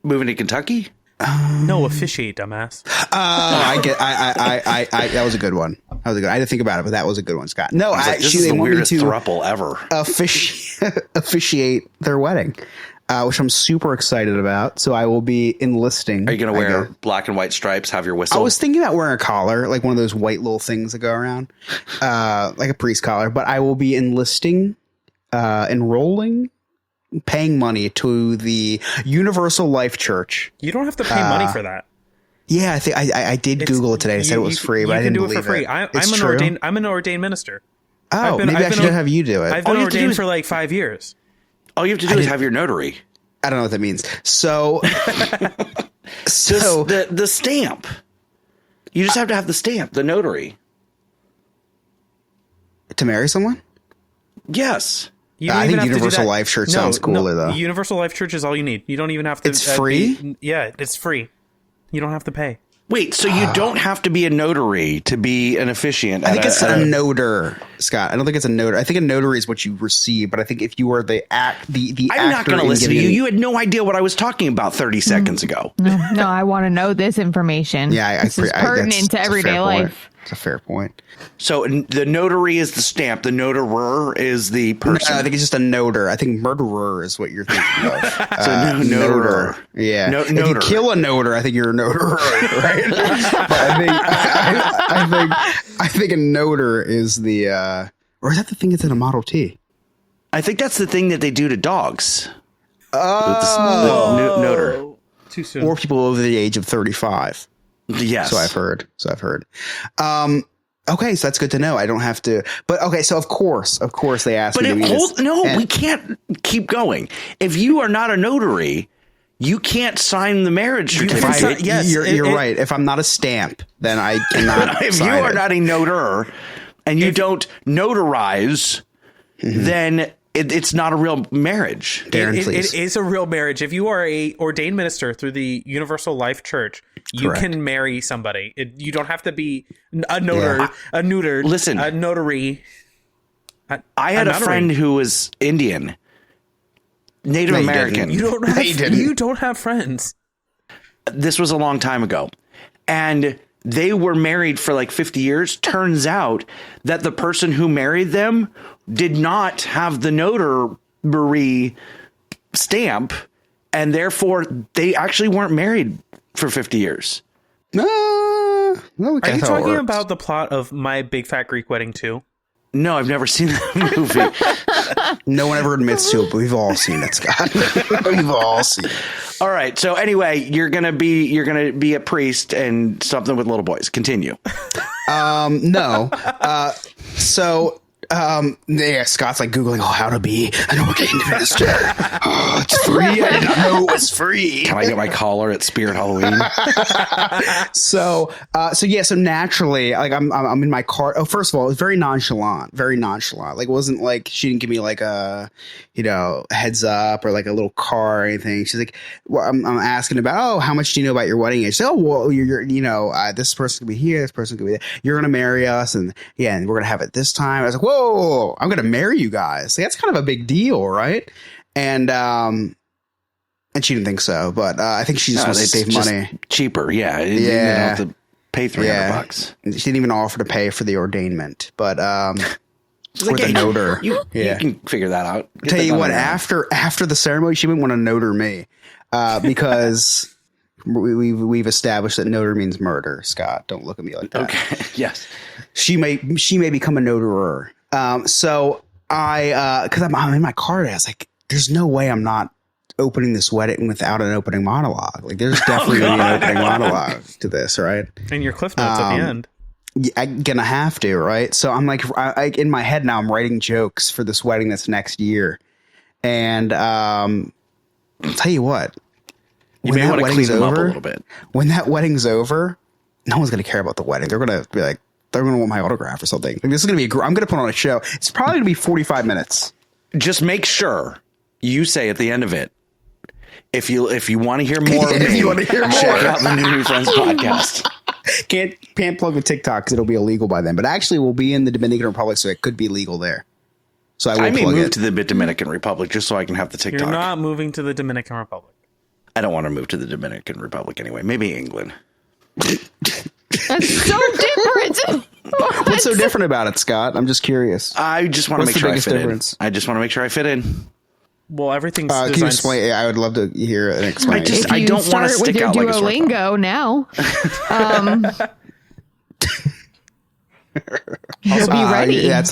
moving to Kentucky? No, officiate, dumbass. I that was a good one. I had to think about it, but that was a good one, Scott. No, this is the weirdest throuple ever. Officiate their wedding, which I'm super excited about. So I will be enlisting. Are you going to wear black and white stripes? Have your whistle? I was thinking about wearing a collar, like one of those white little things that go around, like a priest collar. But I will be enlisting, enrolling, paying money to the Universal Life Church. You don't have to pay money for that. Yeah, I think I did Google it today. It said it was free, but I didn't believe it. You can do it for free. I'm an ordained minister. Oh, maybe I should have you do it. I've been ordained for like 5 years. All you have to do is have your notary. I don't know what that means. So, the stamp. You just have to have the stamp, the notary. To marry someone? Yes. I think Universal Life Church sounds cooler, though. Universal Life Church is all you need. You don't even have to. It's free? It's free. You don't have to pay. Wait, so you don't have to be a notary to be an officiant? I think it's a notar, Scott. I don't think it's a notary. I think a notary is what you receive, but I think if you were the I'm not going to listen to you. You had no idea what I was talking about 30 seconds ago. No, I want to know this information. Yeah, this is pertinent to everyday life. It's a fair point. So the notary is the stamp. The notarer is the person. No, I think it's just a notar. I think murderer is what you're thinking of. So notarer. Yeah. If you kill a notar, I think you're a notarer, right? But I think a notar is the or is that the thing that's in a Model T? I think that's the thing that they do to dogs. Oh, notar. Too soon. Or people over the age of 35. Yes. So I've heard. Okay, so that's good to know. I don't have to. But okay, so of course they asked me. We can't keep going. If you are not a notary, you can't sign the marriage certificate. You're right. If I'm not a stamp, then I cannot. If you are not a notarer and you don't notarize, then it's not a real marriage. Darren, it is a real marriage. If you are a ordained minister through the Universal Life Church, you can marry somebody. You don't have to be a notary. Listen, a notary. I had a friend who was Indian, Native American. You don't have friends. This was a long time ago, and they were married for like 50 years. Turns out that the person who married them did not have the notary stamp, and therefore they actually weren't married for 50 years. No, are you talking about the plot of My Big Fat Greek Wedding 2? No, I've never seen that movie. No one ever admits to it, but we've all seen it, Scott. We've all seen it. All right. So anyway, you're gonna be a priest and something with little boys. Continue. No. Yeah, Scott's like Googling, how to be an ordained minister. Oh, it's free. I did not know it was free. Can I get my collar at Spirit Halloween? So naturally, like I'm in my car. Oh, first of all, it was very nonchalant. Like, it wasn't like she didn't give me like a, heads up or like a little car or anything. She's like, well, I'm asking about, how much do you know about your wedding age? So, well, you're this person could be here, this person could be there. You're gonna marry us, and we're gonna have it this time. I was like, whoa, I'm gonna marry you guys. Like, that's kind of a big deal, right? And she didn't think so, but I think she just wants to save money. Cheaper, yeah. You don't have to pay $300. She didn't even offer to pay for the ordainment, but for the notar. You can figure that out. Tell you what, after the ceremony, she wouldn't want to notar me because we've established that notar means murder. Scott, don't look at me like that. Okay. Yes. She may become a notarer. So because I'm in my car, I was like, there's no way I'm not opening this wedding without an opening monologue. Like, there's definitely gonna be an opening monologue to this, right? And your cliff notes at the end. I'm gonna have to, right? So I'm like, in my head now, I'm writing jokes for this wedding that's next year, and I'll tell you what, you may want to clean them up a little bit. When that wedding's over, no one's gonna care about the wedding. They're gonna be like, they're gonna want my autograph or something. Like, this is gonna be I'm gonna put on a show. It's probably gonna be 45 minutes. Just make sure you say at the end of it, if you want to hear more of me, check out the New Friends podcast. Can't plug with TikTok because it'll be illegal by then. But actually, we'll be in the Dominican Republic, so it could be legal there. So I may move to the Dominican Republic just so I can have the TikTok. You're not moving to the Dominican Republic. I don't want to move to the Dominican Republic anyway. Maybe England. That's so different. What's so different about it, Scott? I'm just curious. I just want to make sure I fit in. I just want to make sure I fit in. Well, everything's can you explain? I would love to hear an explanation. I don't want to stick out like a Duolingo now. He'll be ready. That's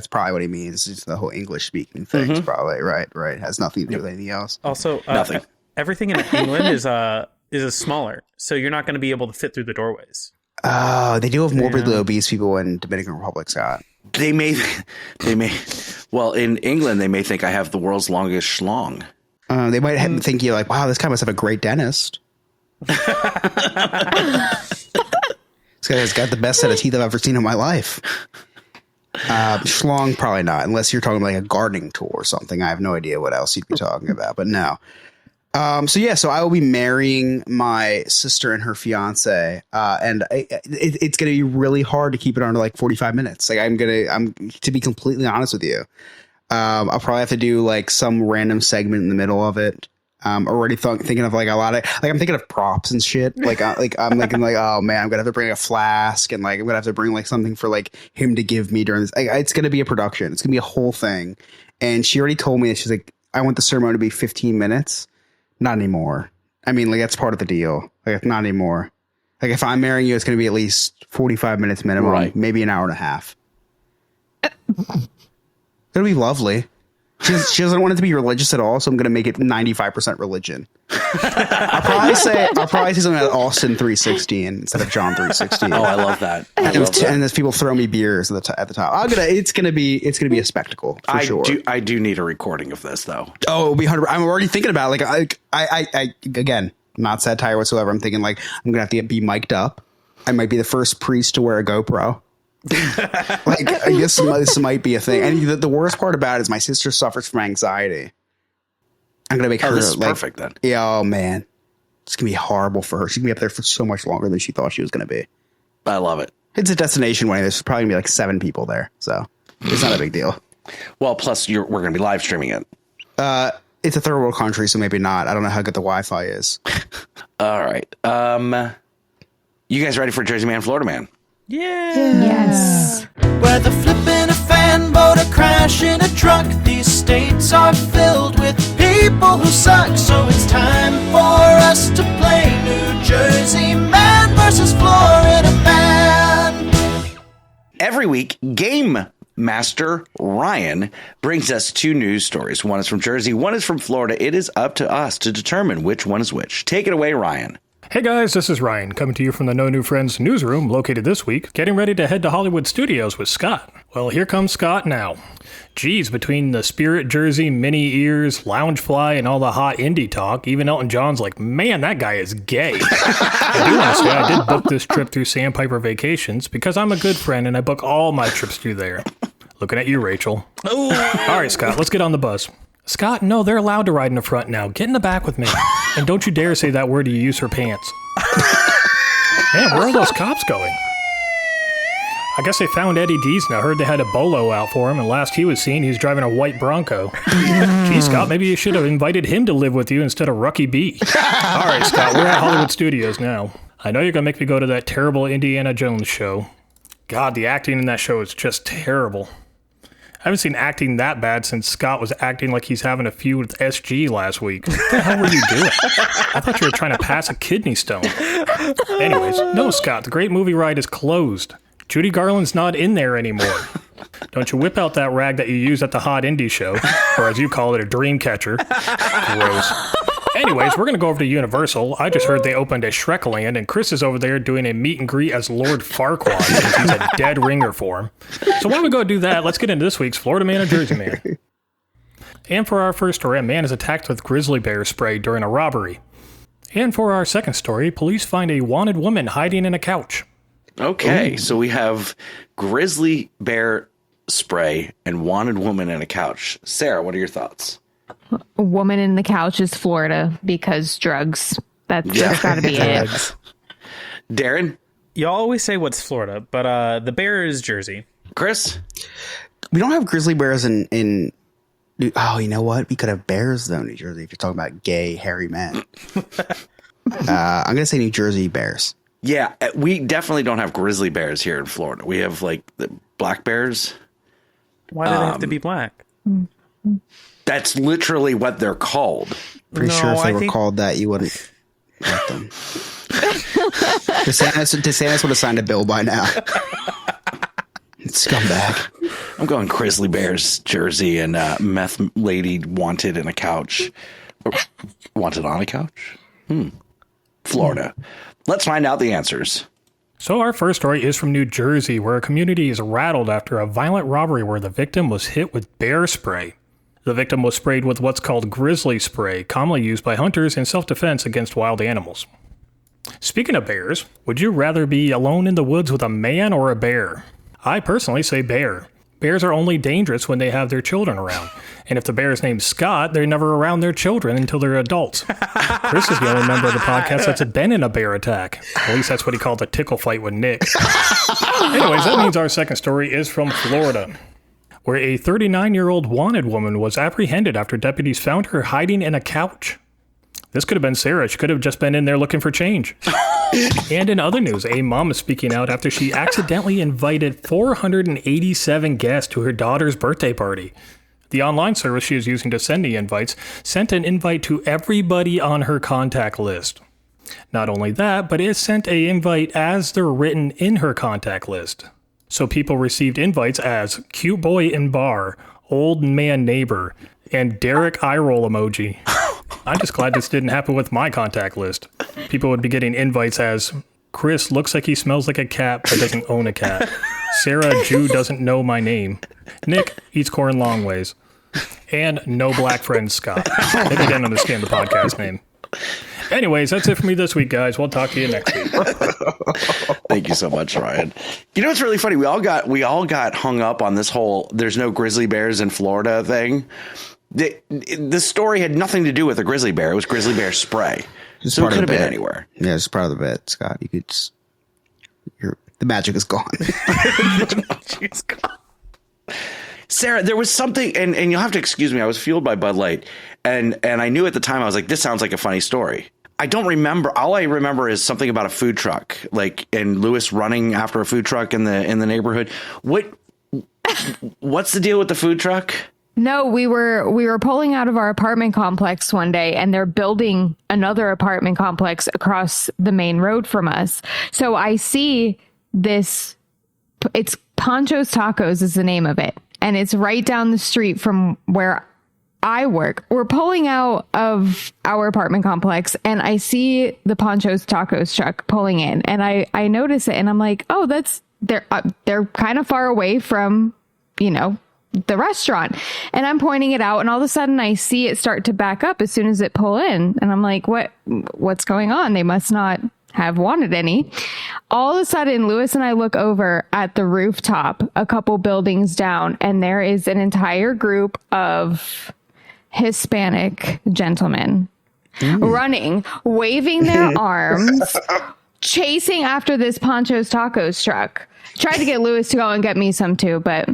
probably what he means. It's the whole English speaking thing. Probably right. It has nothing to do with anything else. Also, nothing. Everything in England is a smaller, so you're not going to be able to fit through the doorways. They do have morbidly obese people in Dominican Republic, Scott. They may. Well, in England, they may think I have the world's longest schlong. They might think you're like, wow, this guy must have a great dentist. This guy's got the best set of teeth I've ever seen in my life. Schlong, probably not, unless you're talking like a gardening tool or something. I have no idea what else you'd be talking about, but no. So I will be marrying my sister and her fiance, and it's going to be really hard to keep it under like 45 minutes. Like, I'm to be completely honest with you, I'll probably have to do like some random segment in the middle of it. Already thinking of like a lot of I'm thinking of props and shit. I'm thinking like, oh man, I'm gonna have to bring a flask and like I'm gonna have to bring like something for like him to give me during this. It's gonna be a production. It's gonna be a whole thing. And she already told me that she's like, I want the ceremony to be 15 minutes. Not anymore. I mean, like, that's part of the deal. Like, not anymore. Like, if I'm marrying you, it's going to be at least 45 minutes minimum, maybe an hour and a half. It'll be lovely. She doesn't want it to be religious at all, so I'm going to make it 95% religion. I'll probably say something like Austin 3:16 instead of John 3:16. Oh, I love that. And as people throw me beers at the top, it's gonna be a spectacle for sure. I do need a recording of this though. Oh, it'll be 100. I'm already thinking about it. Like I again, not satire whatsoever. I'm thinking like I'm gonna have to be mic'd up. I might be the first priest to wear a GoPro. Like I guess this might be a thing. And the worst part about it is my sister suffers from anxiety. I'm gonna make her this is like, perfect then. Yeah, oh man, it's gonna be horrible for her. She's gonna be up there for so much longer than she thought she was gonna be. I love it. It's a destination wedding. There's probably gonna be like 7 people there, so it's not a big deal. Well, plus we're gonna be live streaming it. It's a third world country, so maybe not. I don't know how good the Wi-Fi is. All right. You guys ready for Jersey Man, Florida Man? Yeah. Yes. Whether flipping a fan boat or crashing a truck, these states are filled with people who suck. So it's time for us to play New Jersey Man versus Florida Man. Every week, Game Master Ryan brings us 2 news stories. One is from Jersey, one is from Florida. It is up to us to determine which one is which. Take it away, Ryan. Hey guys, this is Ryan, coming to you from the No New Friends newsroom, located this week, getting ready to head to Hollywood Studios with Scott. Well, here comes Scott now. Geez, between the Spirit Jersey, Mini Ears, Loungefly, and all the hot indie talk, even Elton John's like, man, that guy is gay. I do want to say I did book this trip through Sandpiper Vacations because I'm a good friend and I book all my trips through there. Looking at you, Rachel. All right, Scott, let's get on the bus. Scott, no, they're allowed to ride in the front now. Get in the back with me. And don't you dare say that word or you use her pants. Man, where are those cops going? I guess they found Eddie Deason. I heard they had a bolo out for him, and last he was seen, he was driving a white Bronco. Gee, Scott, maybe you should have invited him to live with you instead of Rucky B. All right, Scott, we're at Hollywood Studios now. I know you're going to make me go to that terrible Indiana Jones show. God, the acting in that show is just terrible. I haven't seen acting that bad since Scott was acting like he's having a feud with SG last week. What the hell were you doing? I thought you were trying to pass a kidney stone. Anyways, no, Scott, the great movie ride is closed. Judy Garland's not in there anymore. Don't you whip out that rag that you use at the hot indie show, or as you call it, a dream catcher. Gross. Anyways, we're going to go over to Universal. I just heard they opened a Shrekland, and Chris is over there doing a meet and greet as Lord Farquaad, since he's a dead ringer for him. So why don't we go do that? Let's get into this week's Florida Man or Jersey Man. And for our first story, a man is attacked with grizzly bear spray during a robbery. And for our second story, police find a wanted woman hiding in a couch. Okay, so we have grizzly bear spray and wanted woman in a couch. Sarah, what are your thoughts? A woman in the couch is Florida because drugs. That's got to be it. Darren? You always say what's Florida, but the bear is Jersey. Chris? We don't have grizzly bears in oh, you know what? We could have bears, though, in New Jersey, if you're talking about gay, hairy men. I'm going to say New Jersey bears. Yeah, we definitely don't have grizzly bears here in Florida. We have, like, the black bears. Why do they have to be black? That's literally what they're called. Pretty sure if they were called that, you wouldn't let them. DeSantis would have signed a bill by now. Scumbag. I'm going grizzly bears, Jersey, and meth lady wanted in a couch. Wanted on a couch? Florida. Let's find out the answers. So our first story is from New Jersey, where a community is rattled after a violent robbery where the victim was hit with bear spray. The victim was sprayed with what's called grizzly spray, commonly used by hunters in self-defense against wild animals. Speaking of bears, would you rather be alone in the woods with a man or a bear? I personally say bear. Bears are only dangerous when they have their children around. And if the bear is named Scott, they're never around their children until they're adults. Chris is the only member of the podcast that's been in a bear attack. At least that's what he called a tickle fight with Nick. Anyways, that means our second story is from Florida, where a 39-year-old wanted woman was apprehended after deputies found her hiding in a couch. This could have been Sarah. She could have just been in there looking for change. And in other news, a mom is speaking out after she accidentally invited 487 guests to her daughter's birthday party. The online service she is using to send the invites sent an invite to everybody on her contact list. Not only that, but it sent an invite as they're written in her contact list. So people received invites as cute boy in bar, old man neighbor, and Derek eye roll emoji. I'm just glad this didn't happen with my contact list. People would be getting invites as Chris looks like he smells like a cat but doesn't own a cat. Sarah Jew doesn't know my name. Nick eats corn long ways. And no black friend Scott. Maybe they didn't understand the podcast name. Anyways, that's it for me this week, guys. We'll talk to you next week. Thank you so much, Ryan. You know, it's really funny. We all got hung up on this whole "there's no grizzly bears in Florida" thing. The story had nothing to do with a grizzly bear. It was grizzly bear spray. So it could have been anywhere. Yeah, it's part of the bit, Scott. You could just, the magic is gone. The magic is gone. Sarah, there was something, and you'll have to excuse me. I was fueled by Bud Light, and I knew at the time, I was like, this sounds like a funny story. I don't remember. All I remember is something about a food truck, like, and Lewis running after a food truck in the neighborhood. What's the deal with the food truck? No, we were pulling out of our apartment complex one day, and they're building another apartment complex across the main road from us. So I see this. It's Pancho's Tacos is the name of it, and it's right down the street from where I work. We're pulling out of our apartment complex, and I see the Pancho's Tacos truck pulling in, and I notice it, and I'm like, oh, they're kind of far away from, the restaurant. And I'm pointing it out, and all of a sudden I see it start to back up as soon as it pull in, and I'm like, what's going on? They must not have wanted any. All of a sudden, Lewis and I look over at the rooftop a couple buildings down, and there is an entire group of Hispanic gentlemen running, waving their arms, chasing after this Pancho's Tacos truck. Tried to get Lewis to go and get me some too, but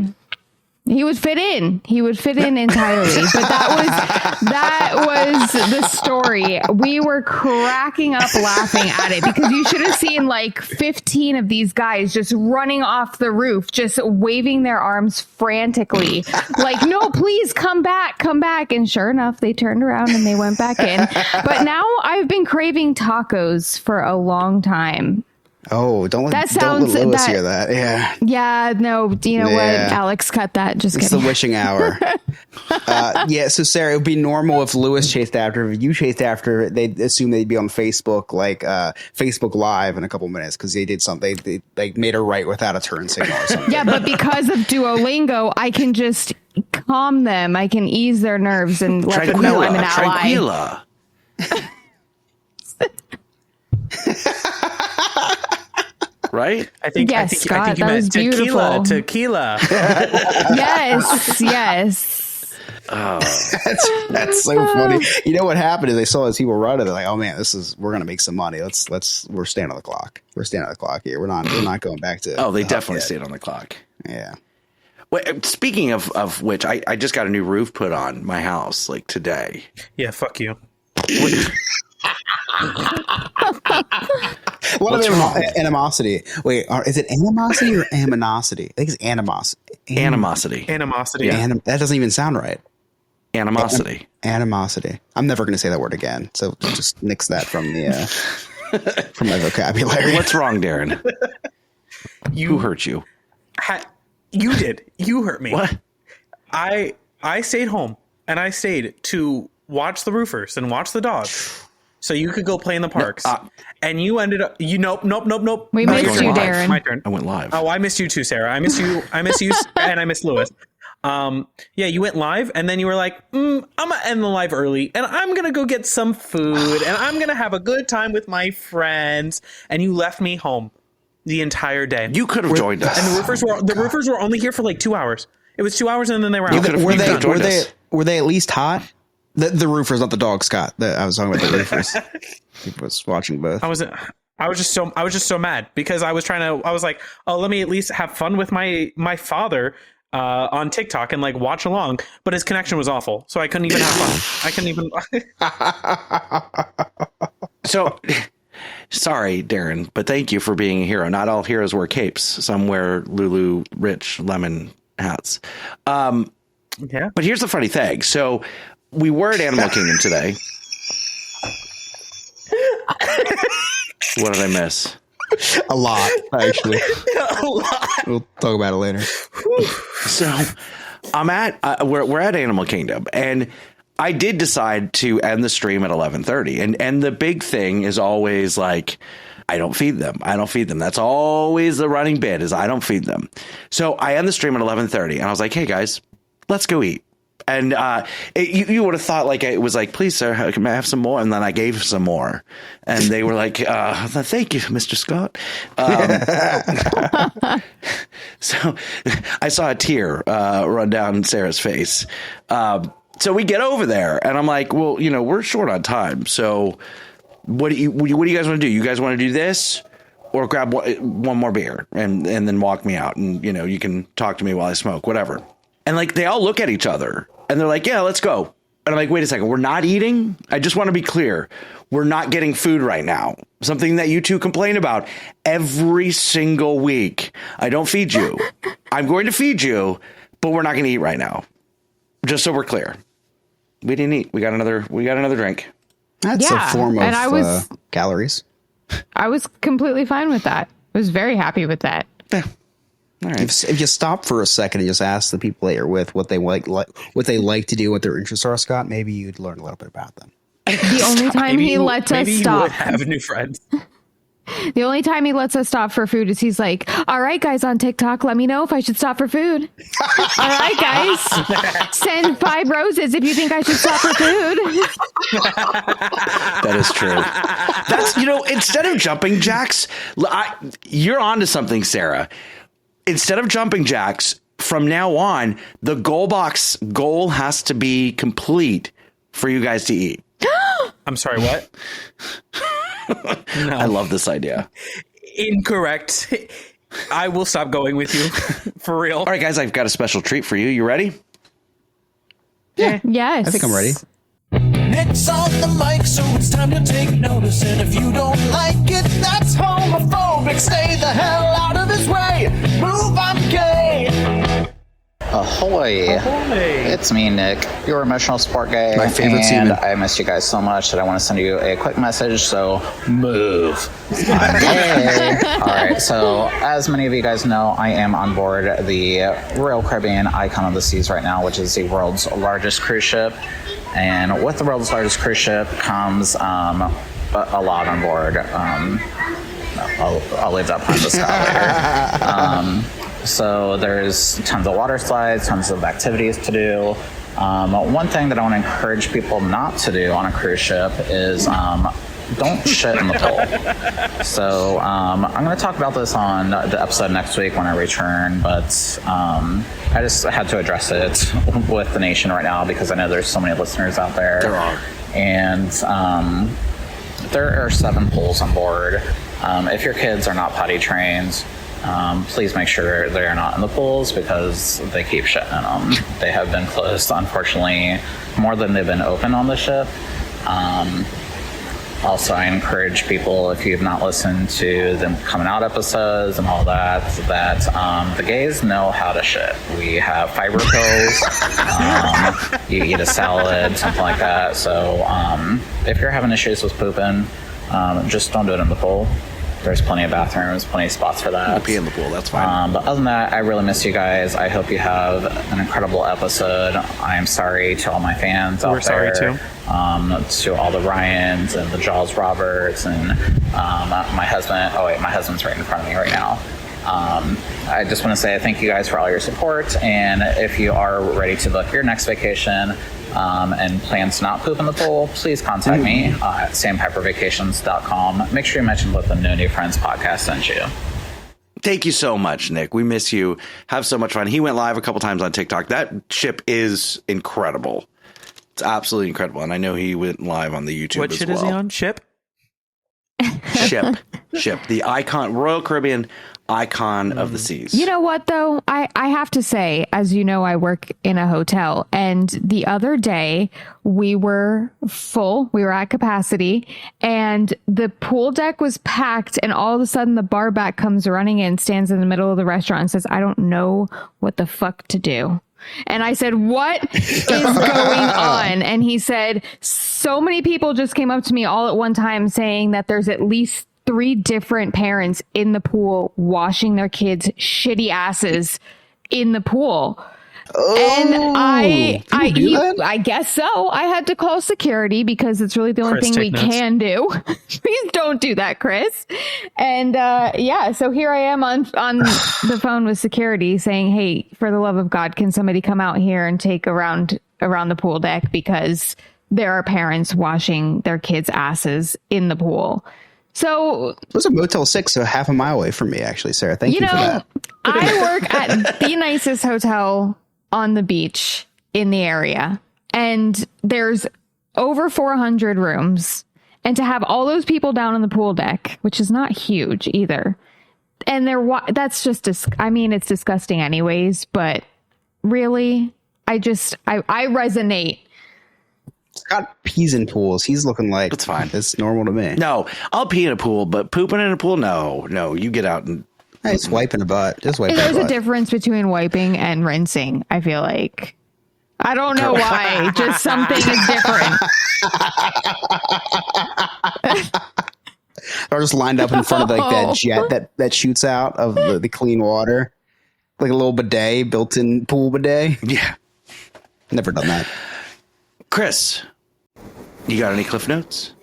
he would fit in. He would fit in entirely. But that was the story. We were cracking up laughing at it because you should have seen like 15 of these guys just running off the roof, just waving their arms frantically. Like, no, please come back. And sure enough, they turned around and they went back in. But now I've been craving tacos for a long time. Oh, don't let Lewis hear that. Yeah. Yeah, no, you know what? Alex, cut that. Just kidding. It's the wishing hour. So Sarah, it would be normal if Lewis chased after. If you chased after, they'd assume they'd be on Facebook, like Facebook Live in a couple minutes because they did something. They like made a right without a turn signal or something. Yeah, but because of Duolingo, I can just calm them. I can ease their nerves and let them know I'm an ally. Right? I think you meant tequila. Yes. Oh, that's so funny. You know what happened is they saw as people running. They're like, "Oh man, we're gonna make some money. We're staying on the clock. We're staying on the clock here. We're not going back to." Oh, they definitely stayed on the clock. Yeah. Wait, speaking of which, I just got a new roof put on my house like today. Yeah, fuck you. What animosity? Wait, is it animosity or aminosity? I think it's animosity. Animosity. That doesn't even sound right. Animosity. Animosity. I'm never going to say that word again. So just nix that from from my vocabulary. What's wrong, Darren? Who hurt you? You did. You hurt me. What? I stayed home and I stayed to watch the roofers and watch the dogs. So you could go play in the parks, and you ended up. Nope. We missed you, Darren. My turn. I went live. Oh, I missed you too, Sarah. I miss you, and I miss Lewis. Yeah, you went live, and then you were like, I'm gonna end the live early, and I'm gonna go get some food, and I'm gonna have a good time with my friends. And you left me home the entire day. You could have joined us. And the roofers were only here for like 2 hours. It was 2 hours, and then they were out. Were they at least hot? The roofers, not the dog, Scott. I was talking about the roofers. He was watching both. I was just so mad because I was like, oh, let me at least have fun with my father on TikTok and like watch along. But his connection was awful, so I couldn't even have fun. I couldn't even. So, sorry, Darren, but thank you for being a hero. Not all heroes wear capes. Some wear Lulu Rich lemon hats. Yeah. But here's the funny thing. So. We were at Animal Kingdom today. What did I miss? A lot, actually. A lot. We'll talk about it later. So I'm we're at Animal Kingdom, and I did decide to end the stream at 11:30. And the big thing is always like, I don't feed them. That's always the running bit, is I don't feed them. So I end the stream at 11:30, and I was like, hey guys, let's go eat. And you would have thought like it was like, please, sir, can I have some more? And then I gave some more. And they were like, thank you, Mr. Scott. So I saw a tear run down Sarah's face. So we get over there and I'm like, well, we're short on time. So what do you guys want to do? You guys want to do this or grab one more beer and then walk me out? And, you can talk to me while I smoke, whatever. And like, they all look at each other and they're like, yeah, let's go. And I'm like, wait a second, we're not eating? I just want to be clear. We're not getting food right now. Something that you two complain about every single week. I don't feed you. I'm going to feed you, but we're not going to eat right now. Just so we're clear. We didn't eat. We got another drink. That's a form of calories. I was completely fine with that. I was very happy with that. Yeah. All right. If you stop for a second and just ask the people that you're with what they like to do, what their interests are, Scott, maybe you'd learn a little bit about them. The only time he lets us stop, you would have new friends. The only time he lets us stop for food is he's like, all right, guys on TikTok, let me know if I should stop for food. All right, guys, send 5 roses if you think I should stop for food. That is true. That's, instead of jumping jacks, you're onto something, Sarah. Instead of jumping jacks, from now on, the goal has to be complete for you guys to eat. I'm sorry, what? No. I love this idea. Incorrect. I will stop going with you. For real. All right, guys, I've got a special treat for you. You ready? Yeah. Yes. I think I'm ready. Nick's on the mic, so it's time to take notice. And if you don't like it, that's homophobic. Stay the hell out of his way. Move, I'm gay. Ahoy. It's me, Nick, your emotional support guy. My favorite and seaman. I miss you guys so much that I want to send you a quick message, so move. I'm gay. Alright, so as many of you guys know, I am on board the Royal Caribbean Icon of the Seas right now, which is the world's largest cruise ship. And with the world's largest cruise ship comes a lot on board. I'll leave that part to Scott later. So there's tons of water slides, tons of activities to do. One thing that I want to encourage people not to do on a cruise ship is don't shit in the pool. So I'm going to talk about this on the episode next week when I return, but I just had to address it with the nation right now because I know there's so many listeners out there. There are. And there are 7 pools on board. If your kids are not potty trained, please make sure they're not in the pools because they keep shitting in them. They have been closed, unfortunately, more than they've been open on the ship. Also, I encourage people, if you've not listened to the coming out episodes and all that the gays know how to shit. We have fiber pills, you eat a salad, something like that. So if you're having issues with pooping, just don't do it in the pool. There's plenty of bathrooms, plenty of spots for that. I'll pee in the pool, that's fine. But other than that, I really miss you guys. I hope you have an incredible episode. I am sorry to all my fans out there. We're sorry too. To all the Ryans and the Jaws Roberts and my husband. Oh wait, my husband's right in front of me right now. I just want to say thank you guys for all your support. And if you are ready to book your next vacation, and plans to not poop in the pool, please contact me at sandpipervacations.com. Make sure you mention what the No New Friends podcast sent you. Thank you so much, Nick. We miss you. Have so much fun. He went live a couple times on TikTok. That ship is incredible. It's absolutely incredible. And I know he went live on the YouTube what as shit well. Is he on? Ship? Ship. The icon, Royal Caribbean icon of the seas. You know what, though? I have to say, as you know, I work in a hotel. And the other day, we were full. We were at capacity. And the pool deck was packed. And all of a sudden, the bar back comes running in, stands in the middle of the restaurant and says, I don't know what the fuck to do. And I said, what is going on? And he said, so many people just came up to me all at one time saying that there's at least 3 different parents in the pool washing their kids' shitty asses in the pool. And I guess so. I had to call security because it's really the only Chris, thing we take notes. can do. Please don't do that, Chris. And so here I am on the phone with security saying, hey, for the love of God, can somebody come out here and take around the pool deck because there are parents washing their kids' asses in the pool. So it was a Motel 6, so half a mile away from me, actually, Sarah. Thank you for that. I work at the nicest hotel on the beach in the area, and there's over 400 rooms, and to have all those people down on the pool deck, which is not huge either, and that's just it's disgusting anyways, but really I resonate. Scott pees in pools. He's looking like it's fine. It's normal to me. No, I'll pee in a pool, but pooping in a pool, no, you get out and it's wiping a butt. Just wiping. There's a difference between wiping and rinsing. I feel like I don't know why. Just something is different. They're just lined up in front of like that jet that shoots out of the clean water, like a little bidet, built-in pool bidet. Yeah, never done that. Chris, you got any Cliff Notes?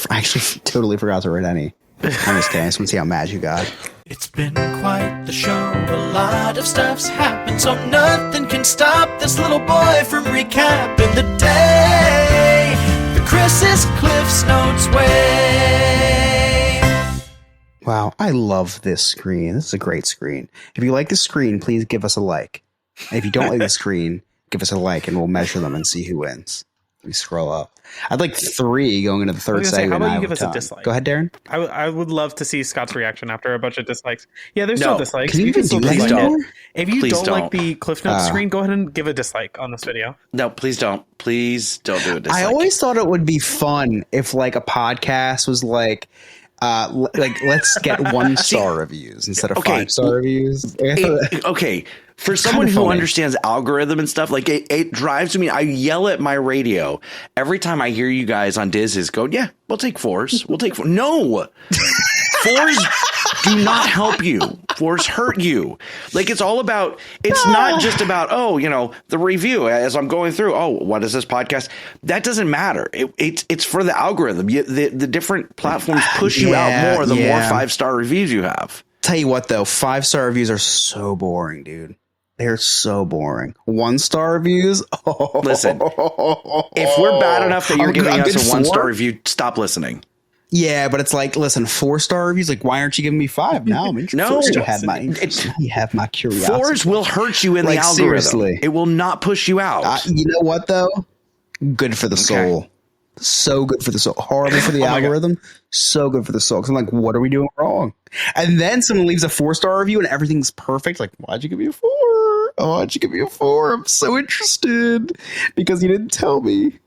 I actually totally forgot to write any. I'm just kidding. I just want to see how mad you got. It's been quite the show. A lot of stuff's happened, so nothing can stop this little boy from recapping the day the Chris's Cliff's Notes way. Wow, I love this screen. This is a great screen. If you like the screen, please give us a like. And if you don't like the screen, give us a like and we'll measure them and see who wins. Let me scroll up. I'd like 3 going into the third segment. How about you give us a dislike? Go ahead, Darren. I would love to see Scott's reaction after a bunch of dislikes. Yeah, there's still dislikes. Can you even do dislike that? it. If you don't like the Cliff Notes screen, go ahead and give a dislike on this video. No, please don't. Please don't do a dislike. I always thought it would be fun if like a podcast was like let's get 1-star reviews instead of 5-star reviews. Okay. For someone who understands algorithm and stuff, like it drives me. I yell at my radio every time I hear you guys on Diz's go, yeah, we'll take 4s. We'll take 4. No, 4s do not help you. 4s hurt you. Like it's all about, it's not just about, the review as I'm going through. Oh, what is this podcast? That doesn't matter. It's for the algorithm. The different platforms push you out more the more 5-star reviews you have. Tell you what, though, 5-star reviews are so boring, dude. They're so boring. 1-star reviews. Oh. Listen, if we're bad enough that you're giving us a 1-star review, stop listening. Yeah, but it's like, listen, 4-star reviews. Like, why aren't you giving me 5? Now I'm interested. No, you have my curiosity. 4s will hurt you in the algorithm. Seriously, it will not push you out. You know what though? Good for the soul. So good for the soul. Horrible for the algorithm. So good for the soul. Because I'm like, what are we doing wrong? And then someone leaves a 4-star review and everything's perfect. Like, why'd you give me a 4? Oh, why'd you give me a 4? I'm so interested because you didn't tell me.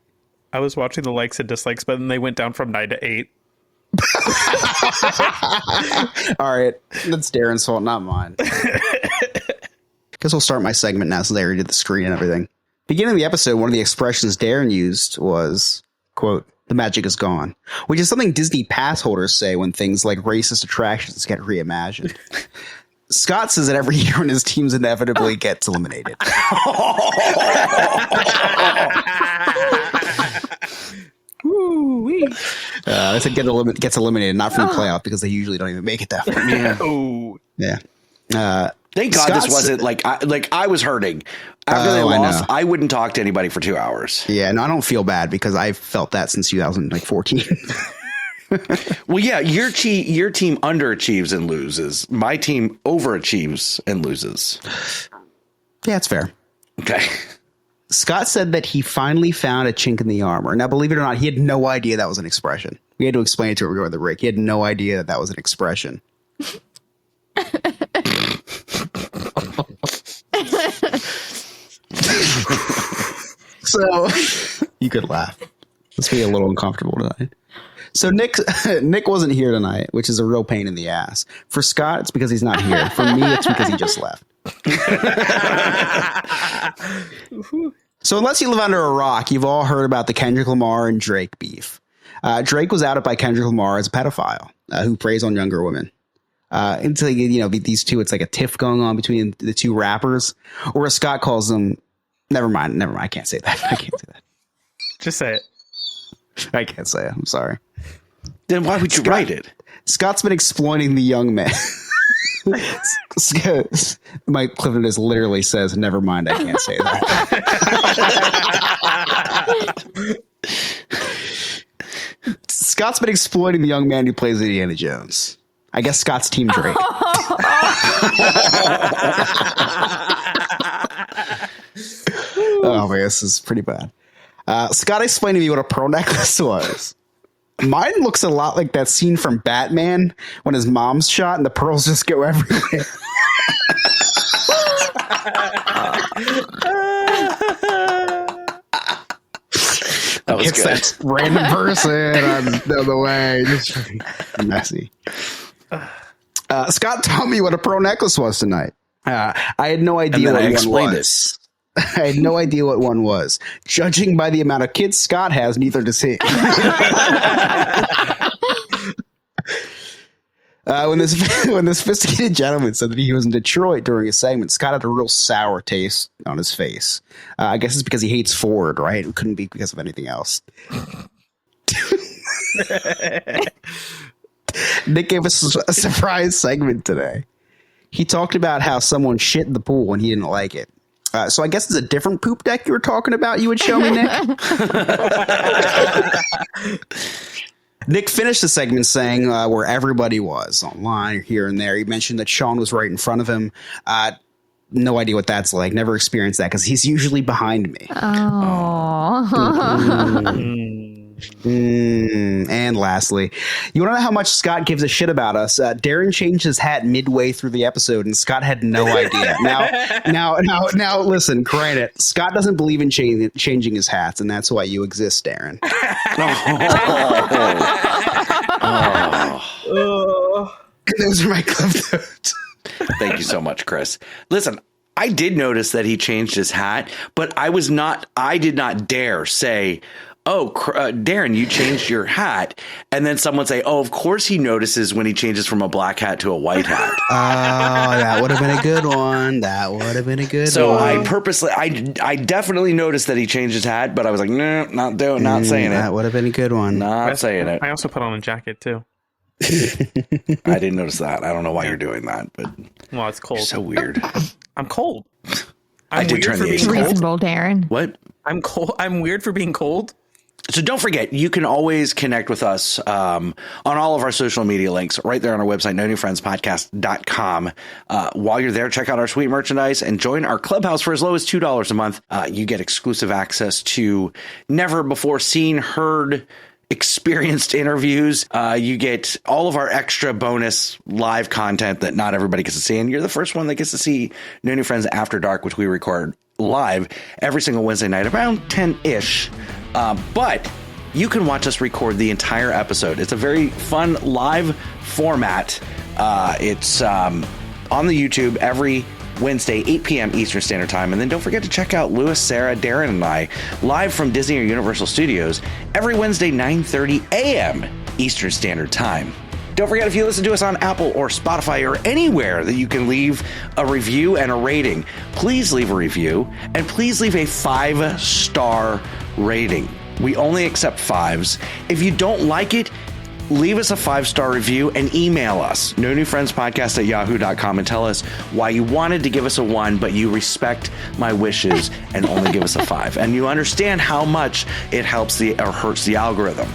I was watching the likes and dislikes, but then they went down from 9 to 8. All right, that's Darren's fault, not mine. Guess I'll start my segment now since I already did the screen and everything. Beginning of the episode, one of the expressions Darren used was, quote, "the magic is gone," which is something Disney pass holders say when things like racist attractions get reimagined. Scott says that every year when his teams inevitably gets eliminated. I said gets eliminated, not from the playoff, because they usually don't even make it that far. Yeah. Yeah. Thank God this wasn't like I was hurting after they lost. I wouldn't talk to anybody for 2 hours. Yeah, no, I don't feel bad because I've felt that since 2014. Well, yeah, your team underachieves and loses. My team overachieves and loses. Yeah, it's fair. Okay. Scott said that he finally found a chink in the armor. Now, believe it or not, he had no idea that was an expression. We had to explain it to him during the break. He had no idea that was an expression. So you could laugh. Let's be a little uncomfortable tonight. So Nick wasn't here tonight, which is a real pain in the ass. For Scott, it's because he's not here. For me, it's because he just left. So unless you live under a rock, you've all heard about the Kendrick Lamar and Drake beef. Drake was outed by Kendrick Lamar as a pedophile. who preys on younger women. Until these two, it's like a tiff going on between the two rappers, or as Scott calls them. Never mind. I can't say that. Just say it. I can't say it. I'm sorry. Then why would you write it? Scott's been exploiting the young man. Mike Clifton just literally says, "Never mind, I can't say that." Scott's been exploiting the young man who plays Indiana Jones. I guess Scott's Team Drake. Oh man, this is pretty bad. Scott explained to me what a pearl necklace was. Mine looks a lot like that scene from Batman when his mom's shot and the pearls just go everywhere. That was good. That random person on the way. Just messy. Scott told me what a pearl necklace was tonight. I had no idea what one was. I had no idea what one was. Judging by the amount of kids Scott has, neither does he. When this sophisticated gentleman said that he was in Detroit during a segment, Scott had a real sour taste on his face. I guess it's because he hates Ford, right? It couldn't be because of anything else. Nick gave us a surprise segment today. He talked about how someone shit in the pool and he didn't like it. So I guess it's a different poop deck you were talking about you would show me, Nick? Nick finished the segment saying where everybody was online, here and there. He mentioned that Sean was right in front of him. No idea what that's like. Never experienced that because he's usually behind me. And lastly, you want to know how much Scott gives a shit about us? Darren changed his hat midway through the episode, and Scott had no idea. Now, listen, granted, Scott doesn't believe in changing his hats, and that's why you exist, Darren. Those are my club notes. Thank you so much, Chris. Listen, I did notice that he changed his hat, but I did not dare say, "Oh, Darren, you changed your hat." And then someone say, "Oh, of course he notices when he changes from a black hat to a white hat." Oh, that would have been a good one. So I definitely noticed that he changed his hat, but I was like, no, not saying it. That would have been a good one. Not saying it. I also put on a jacket too. I didn't notice that. I don't know why you're doing that, but well, it's cold. You're so weird. I'm cold. I did turn the AC. Reasonable, Darren. What? I'm cold. I'm weird for being cold. So don't forget, you can always connect with us on all of our social media links right there on our website, nonewfriendspodcast.com. While you're there, check out our sweet merchandise and join our clubhouse for as low as $2 a month. You get exclusive access to never before seen, heard, experienced interviews. You get all of our extra bonus live content that not everybody gets to see. And you're the first one that gets to see No New Friends After Dark, which we record live every single Wednesday night around 10-ish. But you can watch us record the entire episode. It's a very fun live format. It's on the YouTube every Wednesday, 8 p.m. Eastern Standard Time. And then don't forget to check out Lewis, Sarah, Darren, and I live from Disney or Universal Studios every Wednesday, 9:30 a.m. Eastern Standard Time. Don't forget, if you listen to us on Apple or Spotify or anywhere that you can leave a review and a rating, please leave a review and please leave a 5-star rating. We only accept 5s. If you don't like it, leave us a 5-star review and email us, nonewfriendspodcast@yahoo.com, and tell us why you wanted to give us a 1, but you respect my wishes and only give us a 5. And you understand how much it helps or hurts the algorithm.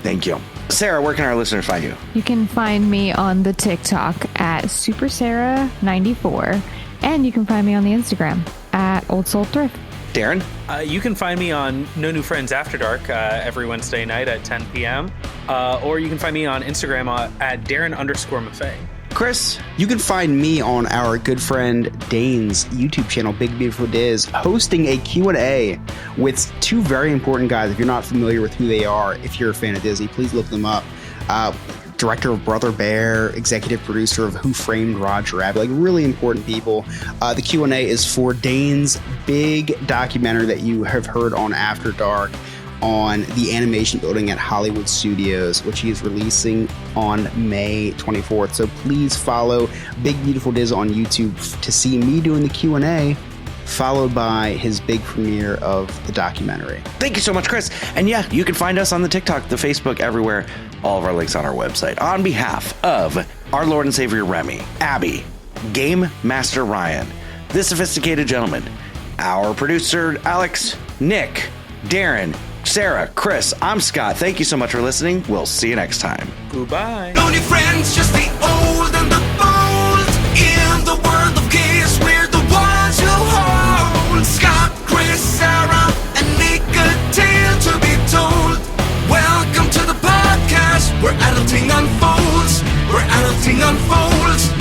Thank you. Sarah, where can our listeners find you? You can find me on the TikTok at SuperSarah94, and you can find me on the Instagram at Old Soul Thrift. Darren? You can find me on No New Friends After Dark every Wednesday night at 10 p.m. Or you can find me on Instagram at Darren_Maffei. Chris? You can find me on our good friend Dane's YouTube channel, Big Beautiful Diz, hosting a Q&A with two very important guys. If you're not familiar with who they are, if you're a fan of Disney, please look them up. Director of Brother Bear, executive producer of Who Framed Roger Rabbit, like really important people. The Q&A is for Dane's big documentary that you have heard on After Dark on the animation building at Hollywood Studios, which he is releasing on May 24th. So please follow Big Beautiful Diz on YouTube to see me doing the Q&A, followed by his big premiere of the documentary. Thank you so much, Chris. And yeah, you can find us on the TikTok, the Facebook, everywhere. All of our links on our website. On behalf of our Lord and Savior Remy, Abby, Game Master Ryan, The Sophisticated Gentleman, our producer Alex, Nick, Darren, Sarah, Chris, I'm Scott. Thank you so much for listening. We'll see you next time. Goodbye. No new friends, just the old and the bold. In the world of gays, we're the ones who hold. Scott, Chris, Sarah, and Nick, a tale to be told. Welcome to the podcast where adulting unfolds. Where adulting unfolds.